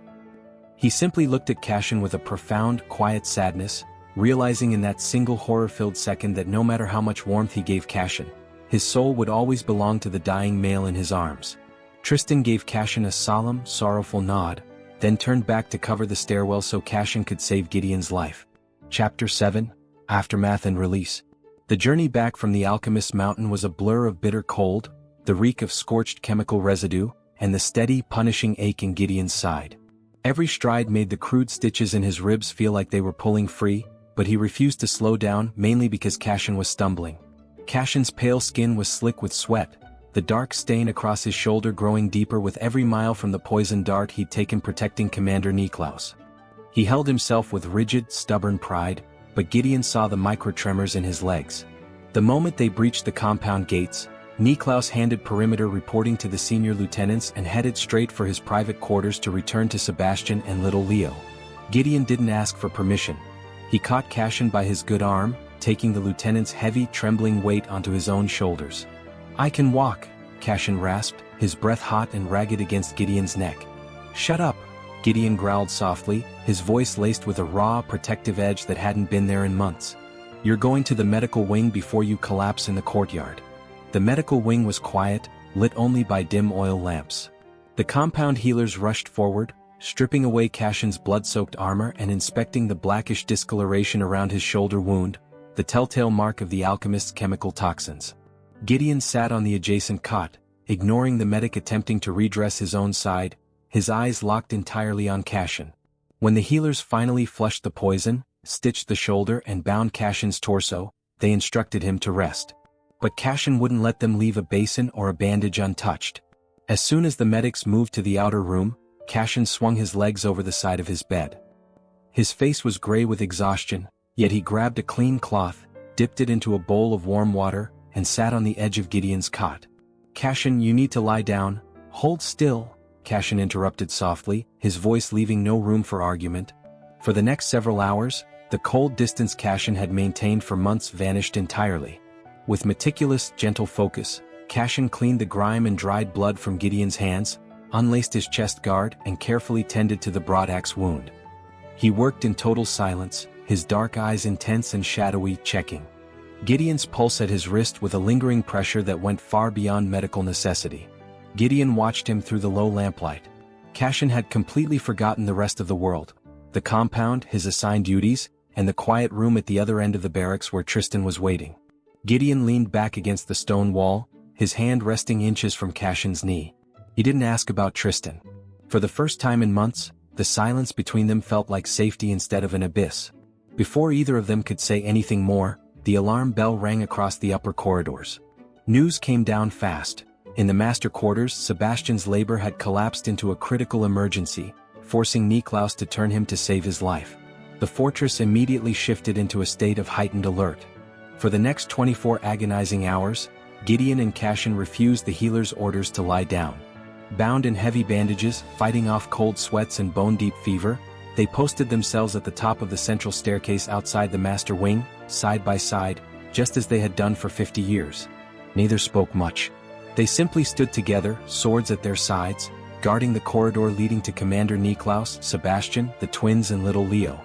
He simply looked at Cassian with a profound, quiet sadness, realizing in that single horror-filled second that no matter how much warmth he gave Cassian, his soul would always belong to the dying male in his arms. Tristan gave Cassian a solemn, sorrowful nod, then turned back to cover the stairwell so Cassian could save Gideon's life. Chapter 7, Aftermath and Release. The journey back from the Alchemist's Mountain was a blur of bitter cold, the reek of scorched chemical residue, and the steady, punishing ache in Gideon's side. Every stride made the crude stitches in his ribs feel like they were pulling free, but he refused to slow down, mainly because Cassian was stumbling. Cassian's pale skin was slick with sweat, the dark stain across his shoulder growing deeper with every mile from the poison dart he'd taken protecting Commander Niklaus. He held himself with rigid, stubborn pride, but Gideon saw the micro-tremors in his legs. The moment they breached the compound gates, Niklaus handed perimeter reporting to the senior lieutenants and headed straight for his private quarters to return to Sebastian and little Leo. Gideon didn't ask for permission. He caught Cassian by his good arm, taking the lieutenant's heavy, trembling weight onto his own shoulders. I can walk, Cassian rasped, his breath hot and ragged against Gideon's neck. Shut up, Gideon growled softly, his voice laced with a raw, protective edge that hadn't been there in months. You're going to the medical wing before you collapse in the courtyard. The medical wing was quiet, lit only by dim oil lamps. The compound healers rushed forward, stripping away Cassian's blood-soaked armor and inspecting the blackish discoloration around his shoulder wound, the telltale mark of the alchemist's chemical toxins. Gideon sat on the adjacent cot, ignoring the medic attempting to redress his own side, his eyes locked entirely on Cassian. When the healers finally flushed the poison, stitched the shoulder and bound Cassian's torso, they instructed him to rest. But Cassian wouldn't let them leave a basin or a bandage untouched. As soon as the medics moved to the outer room, Cassian swung his legs over the side of his bed. His face was gray with exhaustion, yet he grabbed a clean cloth, dipped it into a bowl of warm water, and sat on the edge of Gideon's cot. Cassian, you need to lie down. Hold still, Cassian interrupted softly, his voice leaving no room for argument. For the next several hours, the cold distance Cassian had maintained for months vanished entirely. With meticulous, gentle focus, Cassian cleaned the grime and dried blood from Gideon's hands, unlaced his chest guard, and carefully tended to the broadaxe wound. He worked in total silence, his dark eyes intense and shadowy, checking Gideon's pulse at his wrist with a lingering pressure that went far beyond medical necessity. Gideon watched him through the low lamplight. Cassian had completely forgotten the rest of the world, the compound, his assigned duties, and the quiet room at the other end of the barracks where Tristan was waiting. Gideon leaned back against the stone wall, his hand resting inches from Cassian's knee. He didn't ask about Tristan. For the first time in months, the silence between them felt like safety instead of an abyss. Before either of them could say anything more, the alarm bell rang across the upper corridors. News came down fast. In the master quarters, Sebastian's labor had collapsed into a critical emergency, forcing Niklaus to turn him to save his life. The fortress immediately shifted into a state of heightened alert. For the next 24 agonizing hours, Gideon and Cassian refused the healer's orders to lie down. Bound in heavy bandages, fighting off cold sweats and bone-deep fever, they posted themselves at the top of the central staircase outside the master wing, side by side, just as they had done for 50 years. Neither spoke much. They simply stood together, swords at their sides, guarding the corridor leading to Commander Niklaus, Sebastian, the twins and little Leo.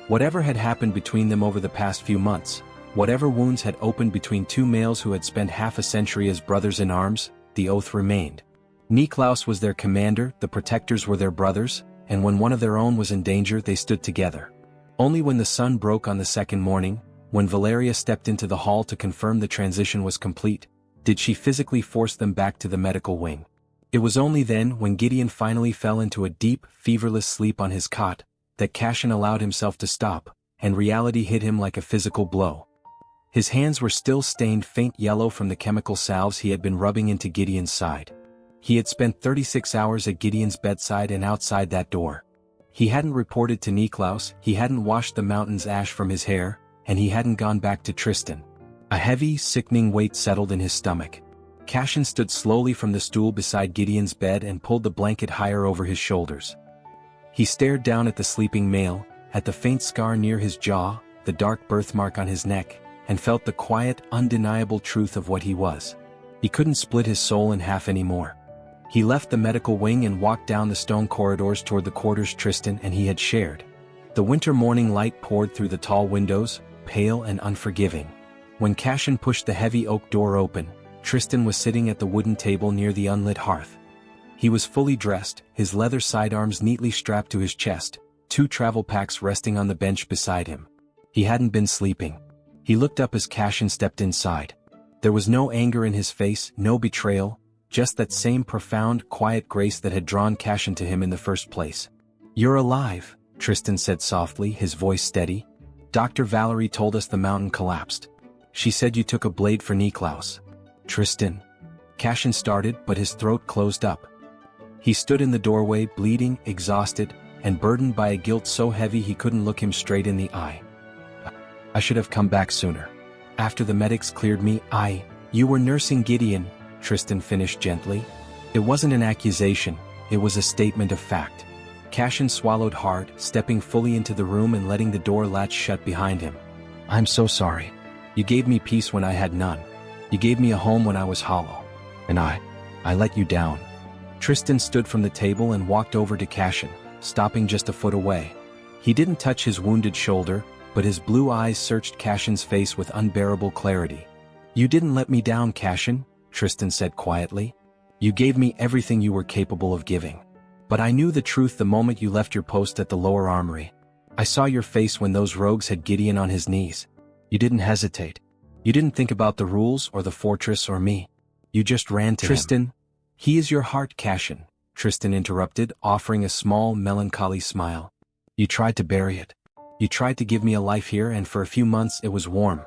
Whatever had happened between them over the past few months, whatever wounds had opened between two males who had spent half a century as brothers in arms, the oath remained. Niklaus was their commander, the protectors were their brothers, and when one of their own was in danger they stood together. Only when the sun broke on the second morning, when Valeria stepped into the hall to confirm the transition was complete, did she physically force them back to the medical wing. It was only then, when Gideon finally fell into a deep, feverless sleep on his cot, that Cassian allowed himself to stop, and reality hit him like a physical blow. His hands were still stained faint yellow from the chemical salves he had been rubbing into Gideon's side. He had spent 36 hours at Gideon's bedside and outside that door. He hadn't reported to Niklaus, he hadn't washed the mountain's ash from his hair, and he hadn't gone back to Tristan. A heavy, sickening weight settled in his stomach. Cassian stood slowly from the stool beside Gideon's bed and pulled the blanket higher over his shoulders. He stared down at the sleeping male, at the faint scar near his jaw, the dark birthmark on his neck, and felt the quiet, undeniable truth of what he was. He couldn't split his soul in half anymore. He left the medical wing and walked down the stone corridors toward the quarters Tristan and he had shared. The winter morning light poured through the tall windows, pale and unforgiving. When Cassian pushed the heavy oak door open, Tristan was sitting at the wooden table near the unlit hearth. He was fully dressed, his leather sidearms neatly strapped to his chest, 2 travel packs resting on the bench beside him. He hadn't been sleeping. He looked up as Cassian stepped inside. There was no anger in his face, no betrayal, just that same profound, quiet grace that had drawn Cassian to him in the first place. "You're alive," Tristan said softly, his voice steady. "Dr. Valerie told us the mountain collapsed. She said you took a blade for Niklaus." "Tristan." Cassian started, but his throat closed up. He stood in the doorway, bleeding, exhausted, and burdened by a guilt so heavy he couldn't look him straight in the eye. "I should have come back sooner. After the medics cleared me, You were nursing Gideon," Tristan finished gently. It wasn't an accusation, it was a statement of fact. Cassian swallowed hard, stepping fully into the room and letting the door latch shut behind him. "I'm so sorry. You gave me peace when I had none. You gave me a home when I was hollow. And I let you down." Tristan stood from the table and walked over to Cassian, stopping just a foot away. He didn't touch his wounded shoulder, but his blue eyes searched Cassian's face with unbearable clarity. "You didn't let me down, Cassian," Tristan said quietly. "You gave me everything you were capable of giving. But I knew the truth the moment you left your post at the lower armory. I saw your face when those rogues had Gideon on his knees. You didn't hesitate. You didn't think about the rules or the fortress or me. You just ran to him." "He is your heart, Cassian," Tristan interrupted, offering a small, melancholy smile. "You tried to bury it. You tried to give me a life here and for a few months it was warm.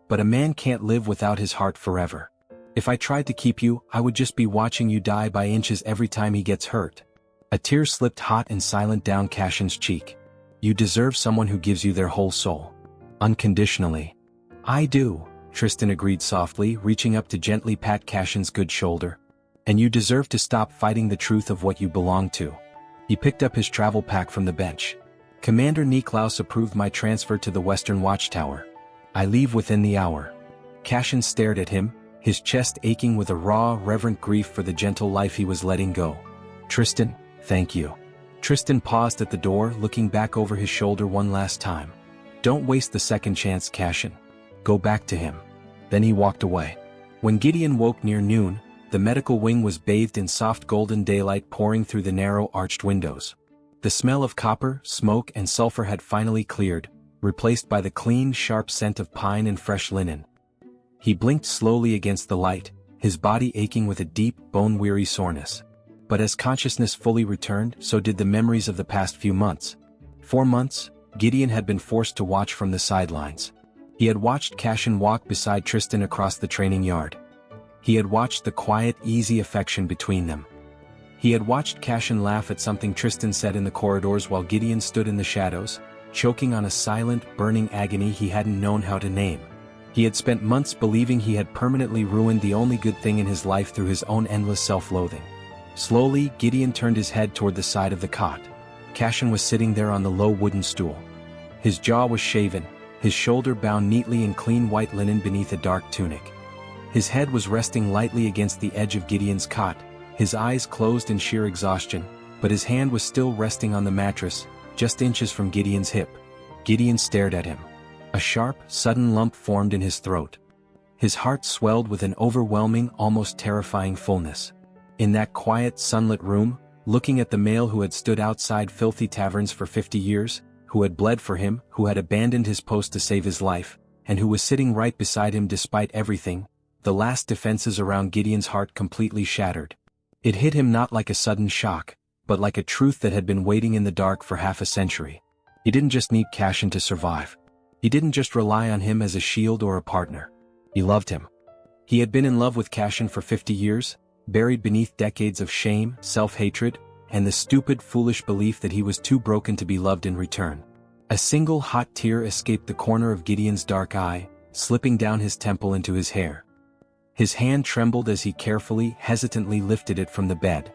But a man can't live without his heart forever. If I tried to keep you, I would just be watching you die by inches every time he gets hurt." A tear slipped hot and silent down Cassian's cheek. "You deserve someone who gives you their whole soul. Unconditionally." "I do," Tristan agreed softly, reaching up to gently pat Cassian's good shoulder. "And you deserve to stop fighting the truth of what you belong to." He picked up his travel pack from the bench. "Commander Niklaus approved my transfer to the Western Watchtower. I leave within the hour." Cassian stared at him, his chest aching with a raw, reverent grief for the gentle life he was letting go. Tristan, thank you. Tristan paused at the door, looking back over his shoulder one last time. Don't waste the second chance, Cassian. Go back to him. Then he walked away. When Gideon woke near noon, the medical wing was bathed in soft golden daylight pouring through the narrow arched windows. The smell of copper, smoke and sulfur had finally cleared, replaced by the clean, sharp scent of pine and fresh linen. He blinked slowly against the light, his body aching with a deep, bone-weary soreness. But as consciousness fully returned, so did the memories of the past few months. 4 months, Gideon had been forced to watch from the sidelines. He had watched Cassian walk beside Tristan across the training yard. He had watched the quiet, easy affection between them. He had watched Cassian laugh at something Tristan said in the corridors while Gideon stood in the shadows, choking on a silent, burning agony he hadn't known how to name. He had spent months believing he had permanently ruined the only good thing in his life through his own endless self-loathing. Slowly, Gideon turned his head toward the side of the cot. Cassian was sitting there on the low wooden stool. His jaw was shaven, his shoulder bound neatly in clean white linen beneath a dark tunic. His head was resting lightly against the edge of Gideon's cot, his eyes closed in sheer exhaustion, but his hand was still resting on the mattress, just inches from Gideon's hip. Gideon stared at him. A sharp, sudden lump formed in his throat. His heart swelled with an overwhelming, almost terrifying fullness. In that quiet, sunlit room, looking at the male who had stood outside filthy taverns for 50 years, who had bled for him, who had abandoned his post to save his life, and who was sitting right beside him despite everything, the last defenses around Gideon's heart completely shattered. It hit him not like a sudden shock, but like a truth that had been waiting in the dark for half a century. He didn't just need Cassian to survive. He didn't just rely on him as a shield or a partner. He loved him. He had been in love with Cassian for 50 years, buried beneath decades of shame, self-hatred, and the stupid, foolish belief that he was too broken to be loved in return. A single hot tear escaped the corner of Gideon's dark eye, slipping down his temple into his hair. His hand trembled as he carefully, hesitantly lifted it from the bed.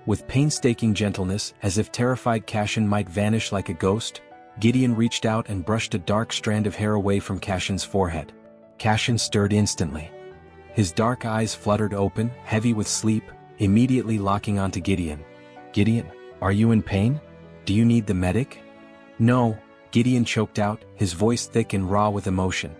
With painstaking gentleness, as if terrified Cassian might vanish like a ghost, Gideon reached out and brushed a dark strand of hair away from Cassian's forehead. Cassian stirred instantly. His dark eyes fluttered open, heavy with sleep, immediately locking onto Gideon. "Gideon, are you in pain? Do you need the medic?" "No," Gideon choked out, his voice thick and raw with emotion.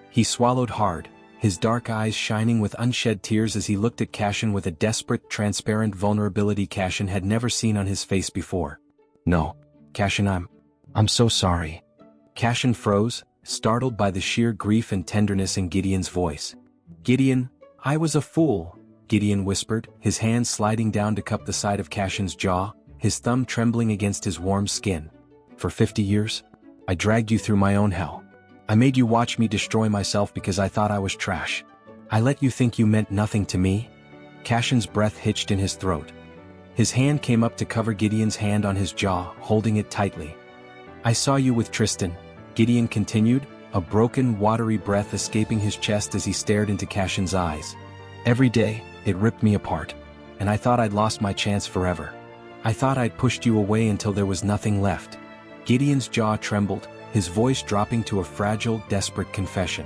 He swallowed hard, his dark eyes shining with unshed tears as he looked at Cassian with a desperate, transparent vulnerability Cassian had never seen on his face before. "No, Cassian, I'm so sorry." Cassian froze, startled by the sheer grief and tenderness in Gideon's voice. "Gideon, I was a fool," Gideon whispered, his hand sliding down to cup the side of Cassian's jaw, his thumb trembling against his warm skin. "For 50 years, I dragged you through my own hell. I made you watch me destroy myself because I thought I was trash. I let you think you meant nothing to me." Cassian's breath hitched in his throat. His hand came up to cover Gideon's hand on his jaw, holding it tightly. "I saw you with Tristan," Gideon continued, a broken, watery breath escaping his chest as he stared into Cassian's eyes. "Every day, it ripped me apart. And I thought I'd lost my chance forever. I thought I'd pushed you away until there was nothing left." Gideon's jaw trembled, his voice dropping to a fragile, desperate confession.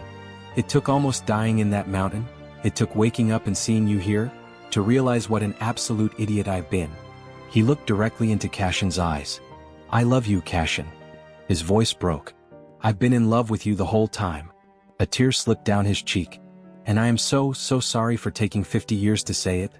"It took almost dying in that mountain, it took waking up and seeing you here, to realize what an absolute idiot I've been." He looked directly into Cassian's eyes. "I love you, Cassian." His voice broke. "I've been in love with you the whole time." A tear slipped down his cheek. "And I am so sorry for taking 50 years to say it."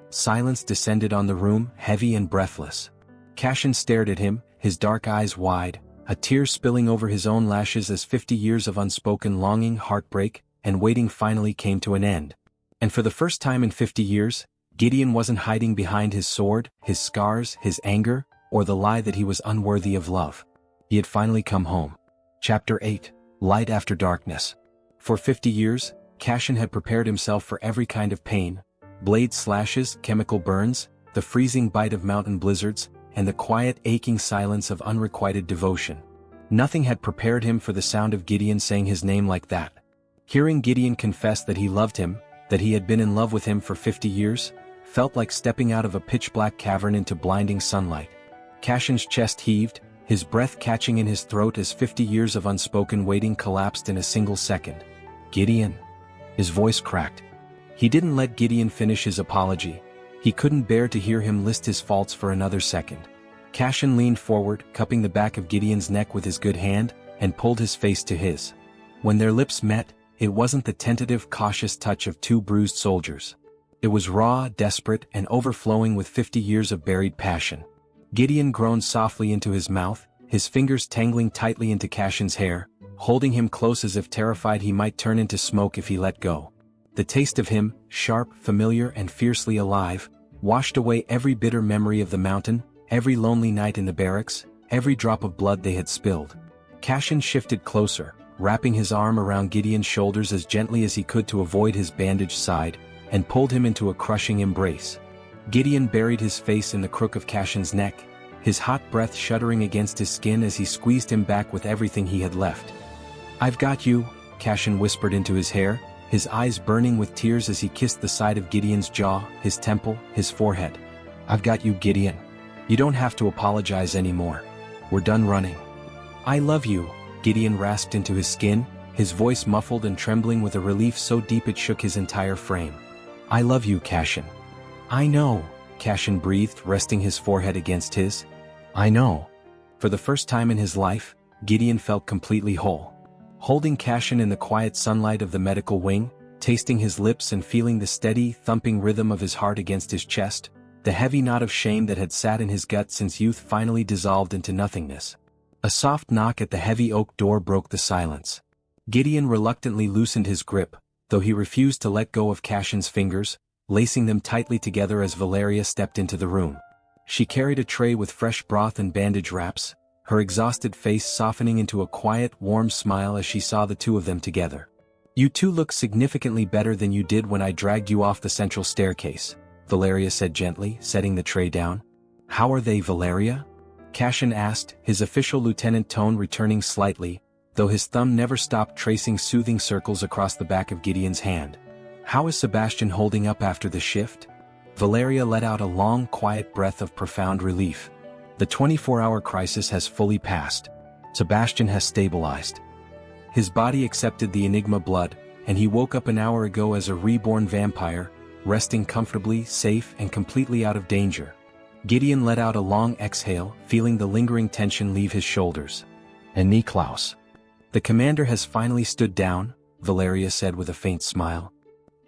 Silence descended on the room, heavy and breathless. Cassian stared at him, his dark eyes wide, a tear spilling over his own lashes as 50 years of unspoken longing, heartbreak, and waiting finally came to an end. And for the first time in 50 years, Gideon wasn't hiding behind his sword, his scars, his anger, or the lie that he was unworthy of love. He had finally come home. Chapter 8, Light After Darkness. For 50 years, Cassian had prepared himself for every kind of pain: blade slashes, chemical burns, the freezing bite of mountain blizzards, and the quiet, aching silence of unrequited devotion. Nothing had prepared him for the sound of Gideon saying his name like that. Hearing Gideon confess that he loved him, that he had been in love with him for 50 years, felt like stepping out of a pitch-black cavern into blinding sunlight. Cassian's chest heaved, his breath catching in his throat as 50 years of unspoken waiting collapsed in a single second. "Gideon, His voice cracked. He didn't let Gideon finish his apology. He couldn't bear to hear him list his faults for another second. Cassian leaned forward, cupping the back of Gideon's neck with his good hand, and pulled his face to his. When their lips met, it wasn't the tentative, cautious touch of two bruised soldiers. It was raw, desperate, and overflowing with 50 years of buried passion. Gideon groaned softly into his mouth, his fingers tangling tightly into Cassian's hair, holding him close as if terrified he might turn into smoke if he let go. The taste of him, sharp, familiar, and fiercely alive, washed away every bitter memory of the mountain, every lonely night in the barracks, every drop of blood they had spilled. Cassian shifted closer, wrapping his arm around Gideon's shoulders as gently as he could to avoid his bandaged side, and pulled him into a crushing embrace. Gideon buried his face in the crook of Cassian's neck, his hot breath shuddering against his skin as he squeezed him back with everything he had left. "I've got you," Cassian whispered into his hair, his eyes burning with tears as he kissed the side of Gideon's jaw, his temple, his forehead. "I've got you, Gideon. You don't have to apologize anymore. We're done running." "I love you," Gideon rasped into his skin, his voice muffled and trembling with a relief so deep it shook his entire frame. "I love you, Cassian." "I know," Cassian breathed, resting his forehead against his. "I know." For the first time in his life, Gideon felt completely whole. Holding Cassian in the quiet sunlight of the medical wing, tasting his lips and feeling the steady, thumping rhythm of his heart against his chest, the heavy knot of shame that had sat in his gut since youth finally dissolved into nothingness. A soft knock at the heavy oak door broke the silence. Gideon reluctantly loosened his grip, though he refused to let go of Cassian's fingers, lacing them tightly together as Valeria stepped into the room. She carried a tray with fresh broth and bandage wraps, her exhausted face softening into a quiet, warm smile as she saw the two of them together. "You two look significantly better than you did when I dragged you off the central staircase," Valeria said gently, setting the tray down. "How are they, Valeria?" Cassian asked, his official lieutenant tone returning slightly, though his thumb never stopped tracing soothing circles across the back of Gideon's hand. "How is Sebastian holding up after the shift?" Valeria let out a long, quiet breath of profound relief. "The 24-hour crisis has fully passed. Sebastian has stabilized. His body accepted the Enigma blood, and he woke up an hour ago as a reborn vampire, resting comfortably, safe, and completely out of danger." Gideon let out a long exhale, feeling the lingering tension leave his shoulders. "And Niklaus? The commander has finally stood down," Valeria said with a faint smile.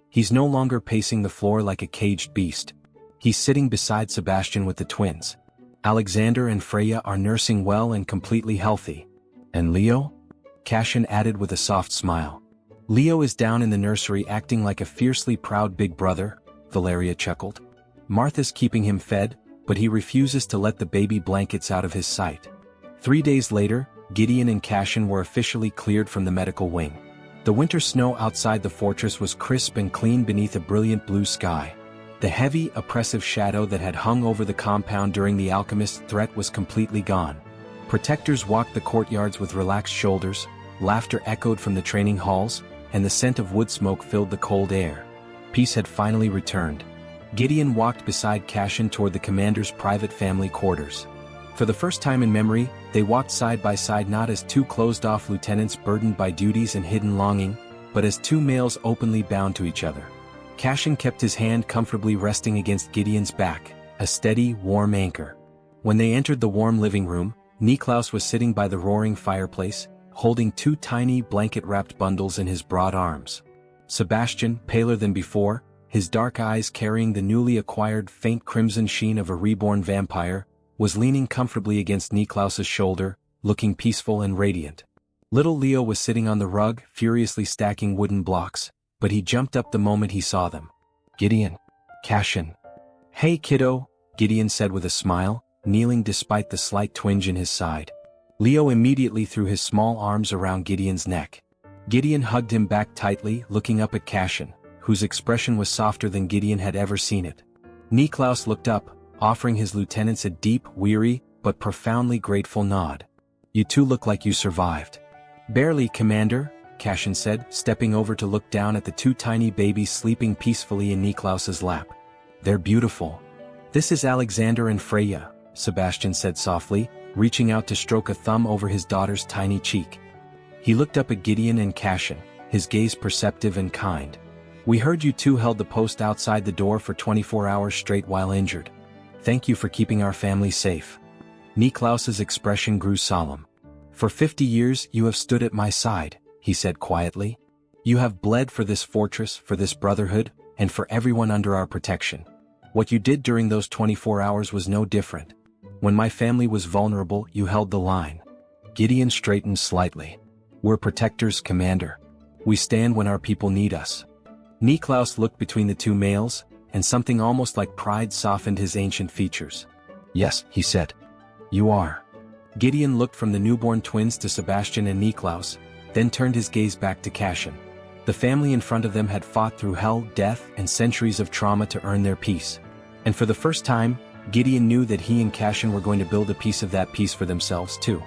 "He's no longer pacing the floor like a caged beast. He's sitting beside Sebastian with the twins. Alexander and Freya are nursing well and completely healthy. And Leo?" Cassian added with a soft smile. "Leo is down in the nursery acting like a fiercely proud big brother," Valeria chuckled. "Martha's keeping him fed, but he refuses to let the baby blankets out of his sight." 3 days later, Gideon and Cassian were officially cleared from the medical wing. The winter snow outside the fortress was crisp and clean beneath a brilliant blue sky. The heavy, oppressive shadow that had hung over the compound during the alchemist's threat was completely gone. Protectors walked the courtyards with relaxed shoulders, laughter echoed from the training halls, and the scent of wood smoke filled the cold air. Peace had finally returned. Gideon walked beside Cassian toward the commander's private family quarters. For the first time in memory, they walked side by side not as two closed-off lieutenants burdened by duties and hidden longing, but as two males openly bound to each other. Cassian kept his hand comfortably resting against Gideon's back, a steady, warm anchor. When they entered the warm living room, Niklaus was sitting by the roaring fireplace, holding two tiny blanket-wrapped bundles in his broad arms. Sebastian, paler than before, his dark eyes carrying the newly acquired faint crimson sheen of a reborn vampire, was leaning comfortably against Niklaus's shoulder, looking peaceful and radiant. Little Leo was sitting on the rug, furiously stacking wooden blocks, but he jumped up the moment he saw them. "Gideon." "Cassian." "Hey kiddo," Gideon said with a smile, kneeling despite the slight twinge in his side. Leo immediately threw his small arms around Gideon's neck. Gideon hugged him back tightly, looking up at Cassian, whose expression was softer than Gideon had ever seen it. Niklaus looked up, offering his lieutenants a deep, weary, but profoundly grateful nod. "You two look like you survived." "Barely, Commander," Cassian said, stepping over to look down at the two tiny babies sleeping peacefully in Niklaus's lap. "They're beautiful." "This is Alexander and Freya," Sebastian said softly, reaching out to stroke a thumb over his daughter's tiny cheek. He looked up at Gideon and Cassian, his gaze perceptive and kind. "We heard you two held the post outside the door for 24 hours straight while injured. Thank you for keeping our family safe." Niklaus's expression grew solemn. "For 50 years you have stood at my side," he said quietly. "You have bled for this fortress, for this brotherhood, and for everyone under our protection. What you did during those 24 hours was no different. When my family was vulnerable, you held the line." Gideon straightened slightly. "We're protectors, Commander. We stand when our people need us." Niklaus looked between the two males, and something almost like pride softened his ancient features. "Yes," he said. "You are." Gideon looked from the newborn twins to Sebastian and Niklaus, then turned his gaze back to Cassian. The family in front of them had fought through hell, death, and centuries of trauma to earn their peace. And for the first time, Gideon knew that he and Cassian were going to build a piece of that peace for themselves too.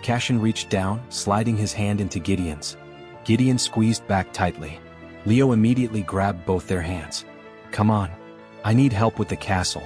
Cassian reached down, sliding his hand into Gideon's. Gideon squeezed back tightly. Leo immediately grabbed both their hands. "Come on. I need help with the castle."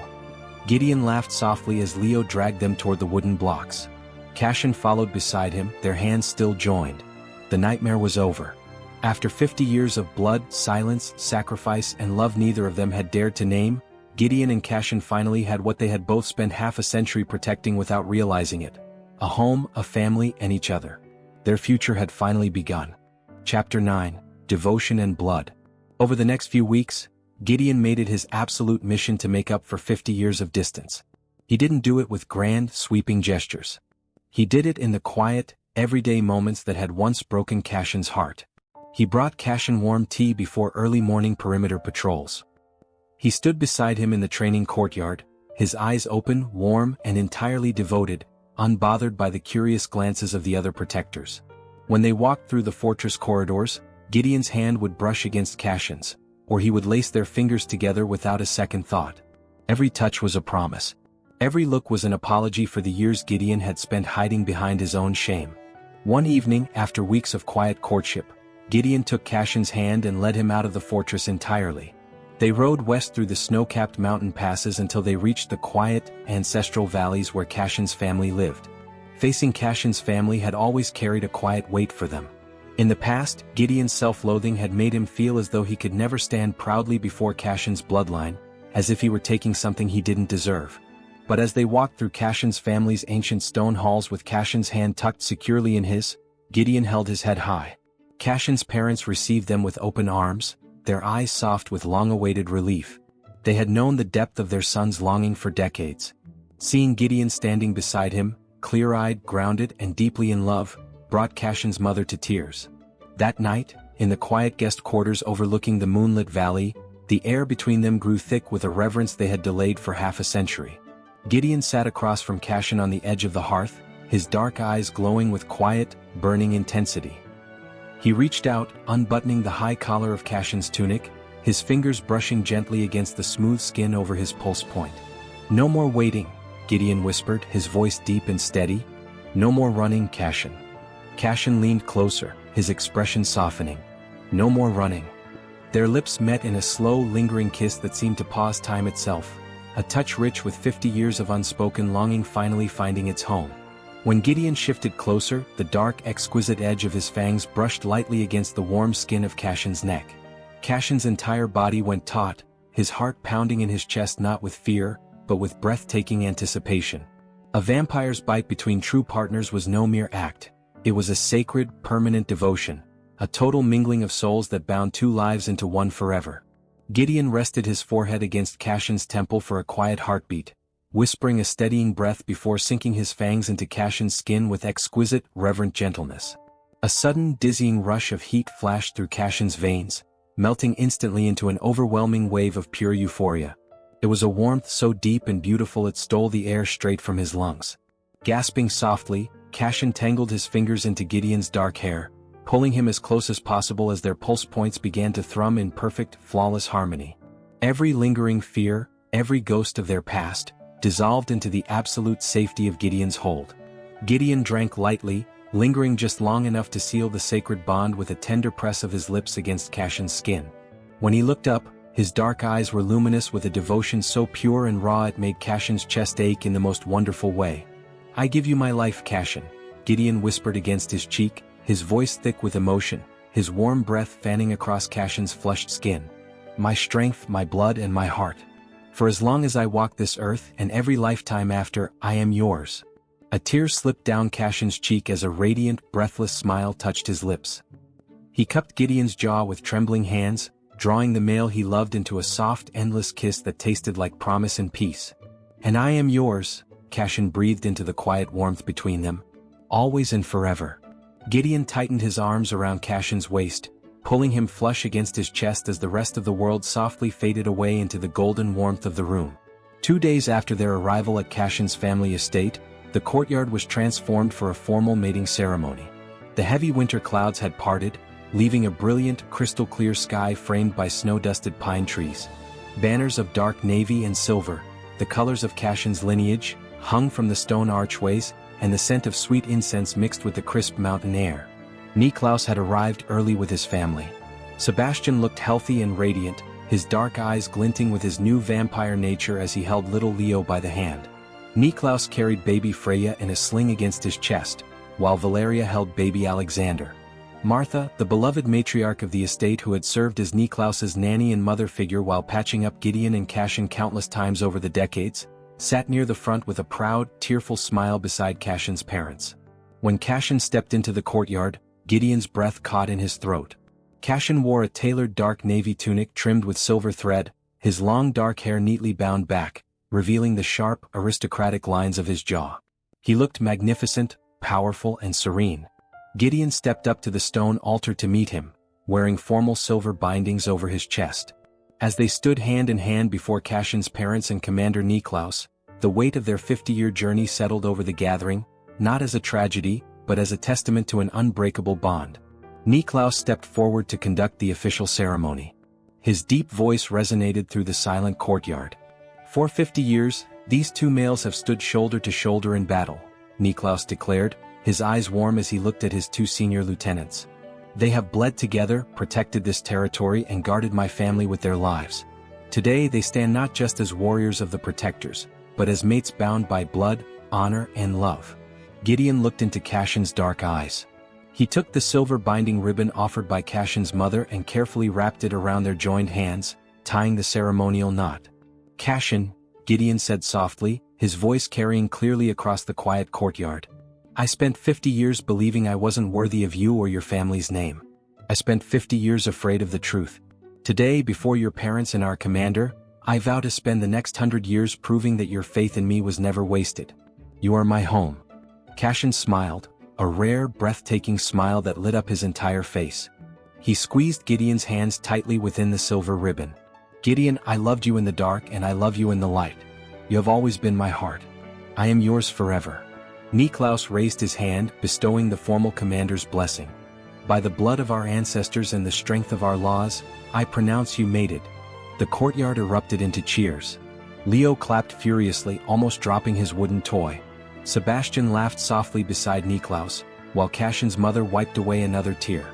Gideon laughed softly as Leo dragged them toward the wooden blocks. Cassian followed beside him, their hands still joined. The nightmare was over. After 50 years of blood, silence, sacrifice, and love neither of them had dared to name, Gideon and Cassian finally had what they had both spent half a century protecting without realizing it. A home, a family, and each other. Their future had finally begun. Chapter 9, Devotion and Blood. Over the next few weeks, Gideon made it his absolute mission to make up for 50 years of distance. He didn't do it with grand, sweeping gestures. He did it in the quiet, everyday moments that had once broken Cassian's heart. He brought Cassian warm tea before early morning perimeter patrols. He stood beside him in the training courtyard, his eyes open, warm, and entirely devoted, unbothered by the curious glances of the other protectors. When they walked through the fortress corridors, Gideon's hand would brush against Cassian's, or he would lace their fingers together without a second thought. Every touch was a promise. Every look was an apology for the years Gideon had spent hiding behind his own shame. One evening, after weeks of quiet courtship, Gideon took Cassian's hand and led him out of the fortress entirely. They rode west through the snow-capped mountain passes until they reached the quiet, ancestral valleys where Cassian's family lived. Facing Cassian's family had always carried a quiet weight for them. In the past, Gideon's self-loathing had made him feel as though he could never stand proudly before Cassian's bloodline, as if he were taking something he didn't deserve. But as they walked through Cassian's family's ancient stone halls with Cassian's hand tucked securely in his, Gideon held his head high. Cassian's parents received them with open arms, their eyes soft with long-awaited relief. They had known the depth of their son's longing for decades. Seeing Gideon standing beside him, clear-eyed, grounded, and deeply in love, brought Cassian's mother to tears. That night, in the quiet guest quarters overlooking the moonlit valley, the air between them grew thick with a reverence they had delayed for half a century. Gideon sat across from Cassian on the edge of the hearth, his dark eyes glowing with quiet, burning intensity. He reached out, unbuttoning the high collar of Cassian's tunic, his fingers brushing gently against the smooth skin over his pulse point. "No more waiting," Gideon whispered, his voice deep and steady. "No more running, Cassian." Cassian leaned closer, his expression softening. "No more running." Their lips met in a slow, lingering kiss that seemed to pause time itself, a touch rich with 50 years of unspoken longing finally finding its home. When Gideon shifted closer, the dark, exquisite edge of his fangs brushed lightly against the warm skin of Cassian's neck. Cassian's entire body went taut, his heart pounding in his chest not with fear, but with breathtaking anticipation. A vampire's bite between true partners was no mere act. It was a sacred, permanent devotion, a total mingling of souls that bound two lives into one forever. Gideon rested his forehead against Cassian's temple for a quiet heartbeat, whispering a steadying breath before sinking his fangs into Cassian's skin with exquisite, reverent gentleness. A sudden, dizzying rush of heat flashed through Cassian's veins, melting instantly into an overwhelming wave of pure euphoria. It was a warmth so deep and beautiful it stole the air straight from his lungs. Gasping softly, Cassian tangled his fingers into Gideon's dark hair, pulling him as close as possible as their pulse points began to thrum in perfect, flawless harmony. Every lingering fear, every ghost of their past, dissolved into the absolute safety of Gideon's hold. Gideon drank lightly, lingering just long enough to seal the sacred bond with a tender press of his lips against Cassian's skin. When he looked up, his dark eyes were luminous with a devotion so pure and raw it made Cassian's chest ache in the most wonderful way. "I give you my life, Cassian," Gideon whispered against his cheek, his voice thick with emotion, his warm breath fanning across Cassian's flushed skin. "My strength, my blood and my heart. For as long as I walk this earth and every lifetime after, I am yours." A tear slipped down Cassian's cheek as a radiant, breathless smile touched his lips. He cupped Gideon's jaw with trembling hands, drawing the male he loved into a soft, endless kiss that tasted like promise and peace. "And I am yours," Cassian breathed into the quiet warmth between them. "Always and forever." Gideon tightened his arms around Cassian's waist, pulling him flush against his chest as the rest of the world softly faded away into the golden warmth of the room. 2 days after their arrival at Cassian's family estate, the courtyard was transformed for a formal mating ceremony. The heavy winter clouds had parted, leaving a brilliant, crystal-clear sky framed by snow-dusted pine trees. Banners of dark navy and silver, the colors of Cassian's lineage, hung from the stone archways, and the scent of sweet incense mixed with the crisp mountain air. Niklaus had arrived early with his family. Sebastian looked healthy and radiant, his dark eyes glinting with his new vampire nature as he held little Leo by the hand. Niklaus carried baby Freya in a sling against his chest, while Valeria held baby Alexander. Martha, the beloved matriarch of the estate who had served as Niklaus's nanny and mother figure while patching up Gideon and Cassian countless times over the decades, sat near the front with a proud, tearful smile beside Cassian's parents. When Cassian stepped into the courtyard, Gideon's breath caught in his throat. Cassian wore a tailored dark navy tunic trimmed with silver thread, his long dark hair neatly bound back, revealing the sharp, aristocratic lines of his jaw. He looked magnificent, powerful and serene. Gideon stepped up to the stone altar to meet him, wearing formal silver bindings over his chest. As they stood hand in hand before Cassian's parents and Commander Niklaus, the weight of their 50-year journey settled over the gathering, not as a tragedy, but as a testament to an unbreakable bond. Niklaus stepped forward to conduct the official ceremony. His deep voice resonated through the silent courtyard. "For 50 years, these two males have stood shoulder to shoulder in battle," Niklaus declared, his eyes warm as he looked at his 2 senior lieutenants. "They have bled together, protected this territory and guarded my family with their lives. Today they stand not just as warriors of the protectors, but as mates bound by blood, honor and love." Gideon looked into Cassian's dark eyes. He took the silver binding ribbon offered by Cassian's mother and carefully wrapped it around their joined hands, tying the ceremonial knot. "Cassian," Gideon said softly, his voice carrying clearly across the quiet courtyard. "I spent 50 years believing I wasn't worthy of you or your family's name. I spent 50 years afraid of the truth. Today, before your parents and our commander, I vow to spend the next 100 years proving that your faith in me was never wasted. You are my home." Cassian smiled, a rare, breathtaking smile that lit up his entire face. He squeezed Gideon's hands tightly within the silver ribbon. "Gideon, I loved you in the dark and I love you in the light. You have always been my heart. I am yours forever." Niklaus raised his hand, bestowing the formal commander's blessing. "By the blood of our ancestors and the strength of our laws, I pronounce you mated." The courtyard erupted into cheers. Leo clapped furiously, almost dropping his wooden toy. Sebastian laughed softly beside Niklaus, while Cassian's mother wiped away another tear.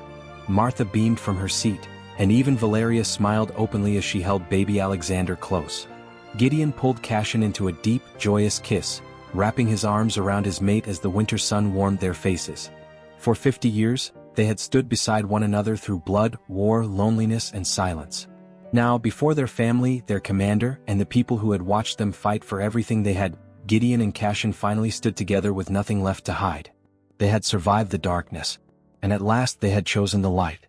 Martha beamed from her seat, and even Valeria smiled openly as she held baby Alexander close. Gideon pulled Cassian into a deep, joyous kiss, wrapping his arms around his mate as the winter sun warmed their faces. For 50 years, they had stood beside one another through blood, war, loneliness, and silence. Now, before their family, their commander, and the people who had watched them fight for everything they had, Gideon and Cassian finally stood together with nothing left to hide. They had survived the darkness, and at last they had chosen the light.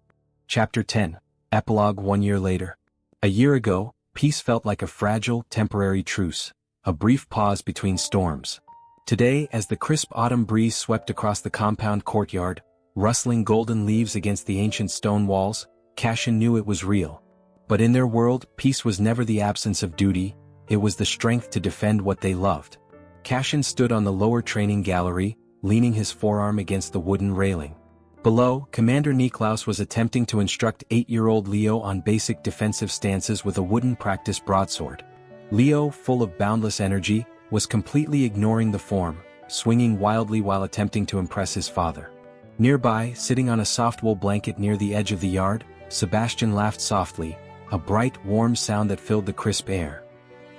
Chapter 10. Epilogue. 1 year later. A year ago, peace felt like a fragile, temporary truce, a brief pause between storms. Today, as the crisp autumn breeze swept across the compound courtyard, rustling golden leaves against the ancient stone walls, Cassian knew it was real. But in their world, peace was never the absence of duty, it was the strength to defend what they loved. Cassian stood on the lower training gallery, leaning his forearm against the wooden railing. Below, Commander Niklaus was attempting to instruct 8-year-old Leo on basic defensive stances with a wooden practice broadsword. Leo, full of boundless energy, was completely ignoring the form, swinging wildly while attempting to impress his father. Nearby, sitting on a soft wool blanket near the edge of the yard, Sebastian laughed softly, a bright, warm sound that filled the crisp air.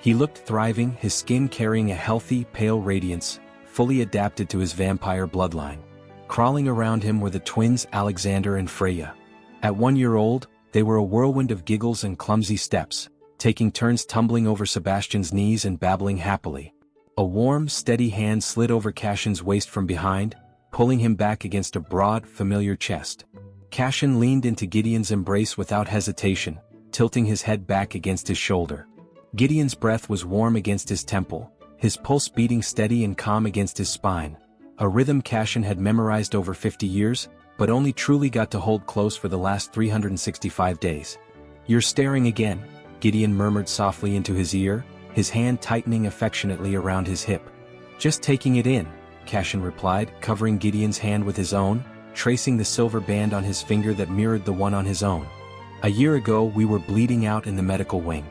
He looked thriving, his skin carrying a healthy, pale radiance, fully adapted to his vampire bloodline. Crawling around him were the twins Alexander and Freya. At 1 year old, they were a whirlwind of giggles and clumsy steps, taking turns tumbling over Sebastian's knees and babbling happily. A warm, steady hand slid over Cassian's waist from behind, pulling him back against a broad, familiar chest. Cassian leaned into Gideon's embrace without hesitation, tilting his head back against his shoulder. Gideon's breath was warm against his temple, his pulse beating steady and calm against his spine, a rhythm Cassian had memorized over 50 years, but only truly got to hold close for the last 365 days. "You're staring again," Gideon murmured softly into his ear, his hand tightening affectionately around his hip. "Just taking it in," Cassian replied, covering Gideon's hand with his own, tracing the silver band on his finger that mirrored the one on his own. "A year ago we were bleeding out in the medical wing.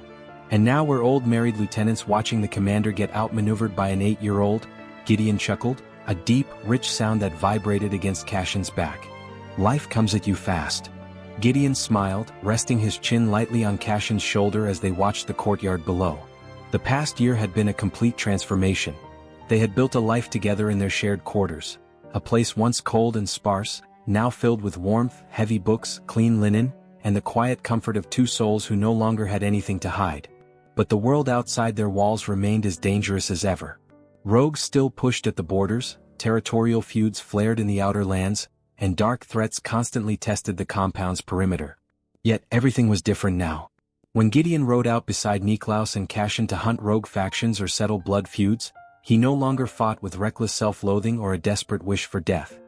And now we're old married lieutenants watching the commander get outmaneuvered by an 8-year-old, Gideon chuckled, a deep, rich sound that vibrated against Cassian's back. "Life comes at you fast." Gideon smiled, resting his chin lightly on Cassian's shoulder as they watched the courtyard below. The past year had been a complete transformation. They had built a life together in their shared quarters, a place once cold and sparse, now filled with warmth, heavy books, clean linen, and the quiet comfort of two souls who no longer had anything to hide. But the world outside their walls remained as dangerous as ever. Rogues still pushed at the borders, territorial feuds flared in the outer lands, and dark threats constantly tested the compound's perimeter. Yet everything was different now. When Gideon rode out beside Niklaus and Cassian to hunt rogue factions or settle blood feuds, he no longer fought with reckless self-loathing or a desperate wish for death.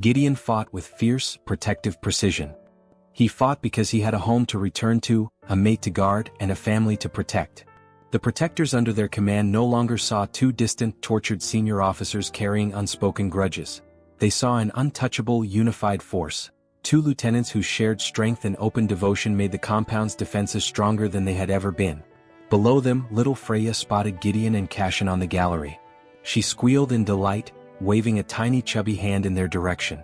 Gideon fought with fierce, protective precision. He fought because he had a home to return to, a mate to guard, and a family to protect. The protectors under their command no longer saw two distant, tortured senior officers carrying unspoken grudges. They saw an untouchable, unified force. Two lieutenants whose shared strength and open devotion made the compound's defenses stronger than they had ever been. Below them, little Freya spotted Gideon and Cassian on the gallery. She squealed in delight, waving a tiny chubby hand in their direction.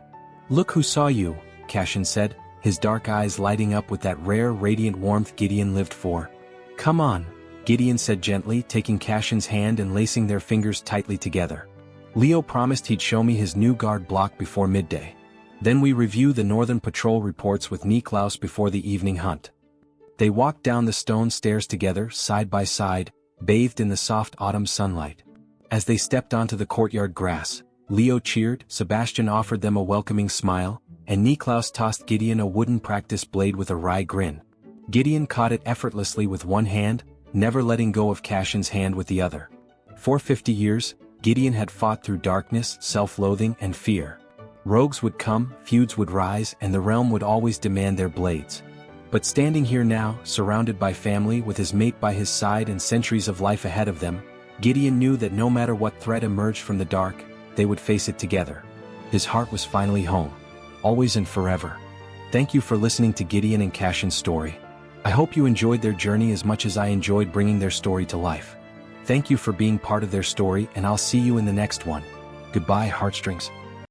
"Look who saw you," Cassian said, his dark eyes lighting up with that rare, radiant warmth Gideon lived for. "Come on," Gideon said gently, taking Cassian's hand and lacing their fingers tightly together. "Leo promised he'd show me his new guard block before midday. Then we review the Northern Patrol reports with Niklaus before the evening hunt." They walked down the stone stairs together, side by side, bathed in the soft autumn sunlight. As they stepped onto the courtyard grass, Leo cheered, Sebastian offered them a welcoming smile, and Niklaus tossed Gideon a wooden practice blade with a wry grin. Gideon caught it effortlessly with one hand, never letting go of Cassian's hand with the other. For 50 years, Gideon had fought through darkness, self-loathing, and fear. Rogues would come, feuds would rise, and the realm would always demand their blades. But standing here now, surrounded by family with his mate by his side and centuries of life ahead of them, Gideon knew that no matter what threat emerged from the dark, they would face it together. His heart was finally home. Always and forever. Thank you for listening to Gideon and Cassian's story. I hope you enjoyed their journey as much as I enjoyed bringing their story to life. Thank you for being part of their story, and I'll see you in the next one. Goodbye, heartstrings.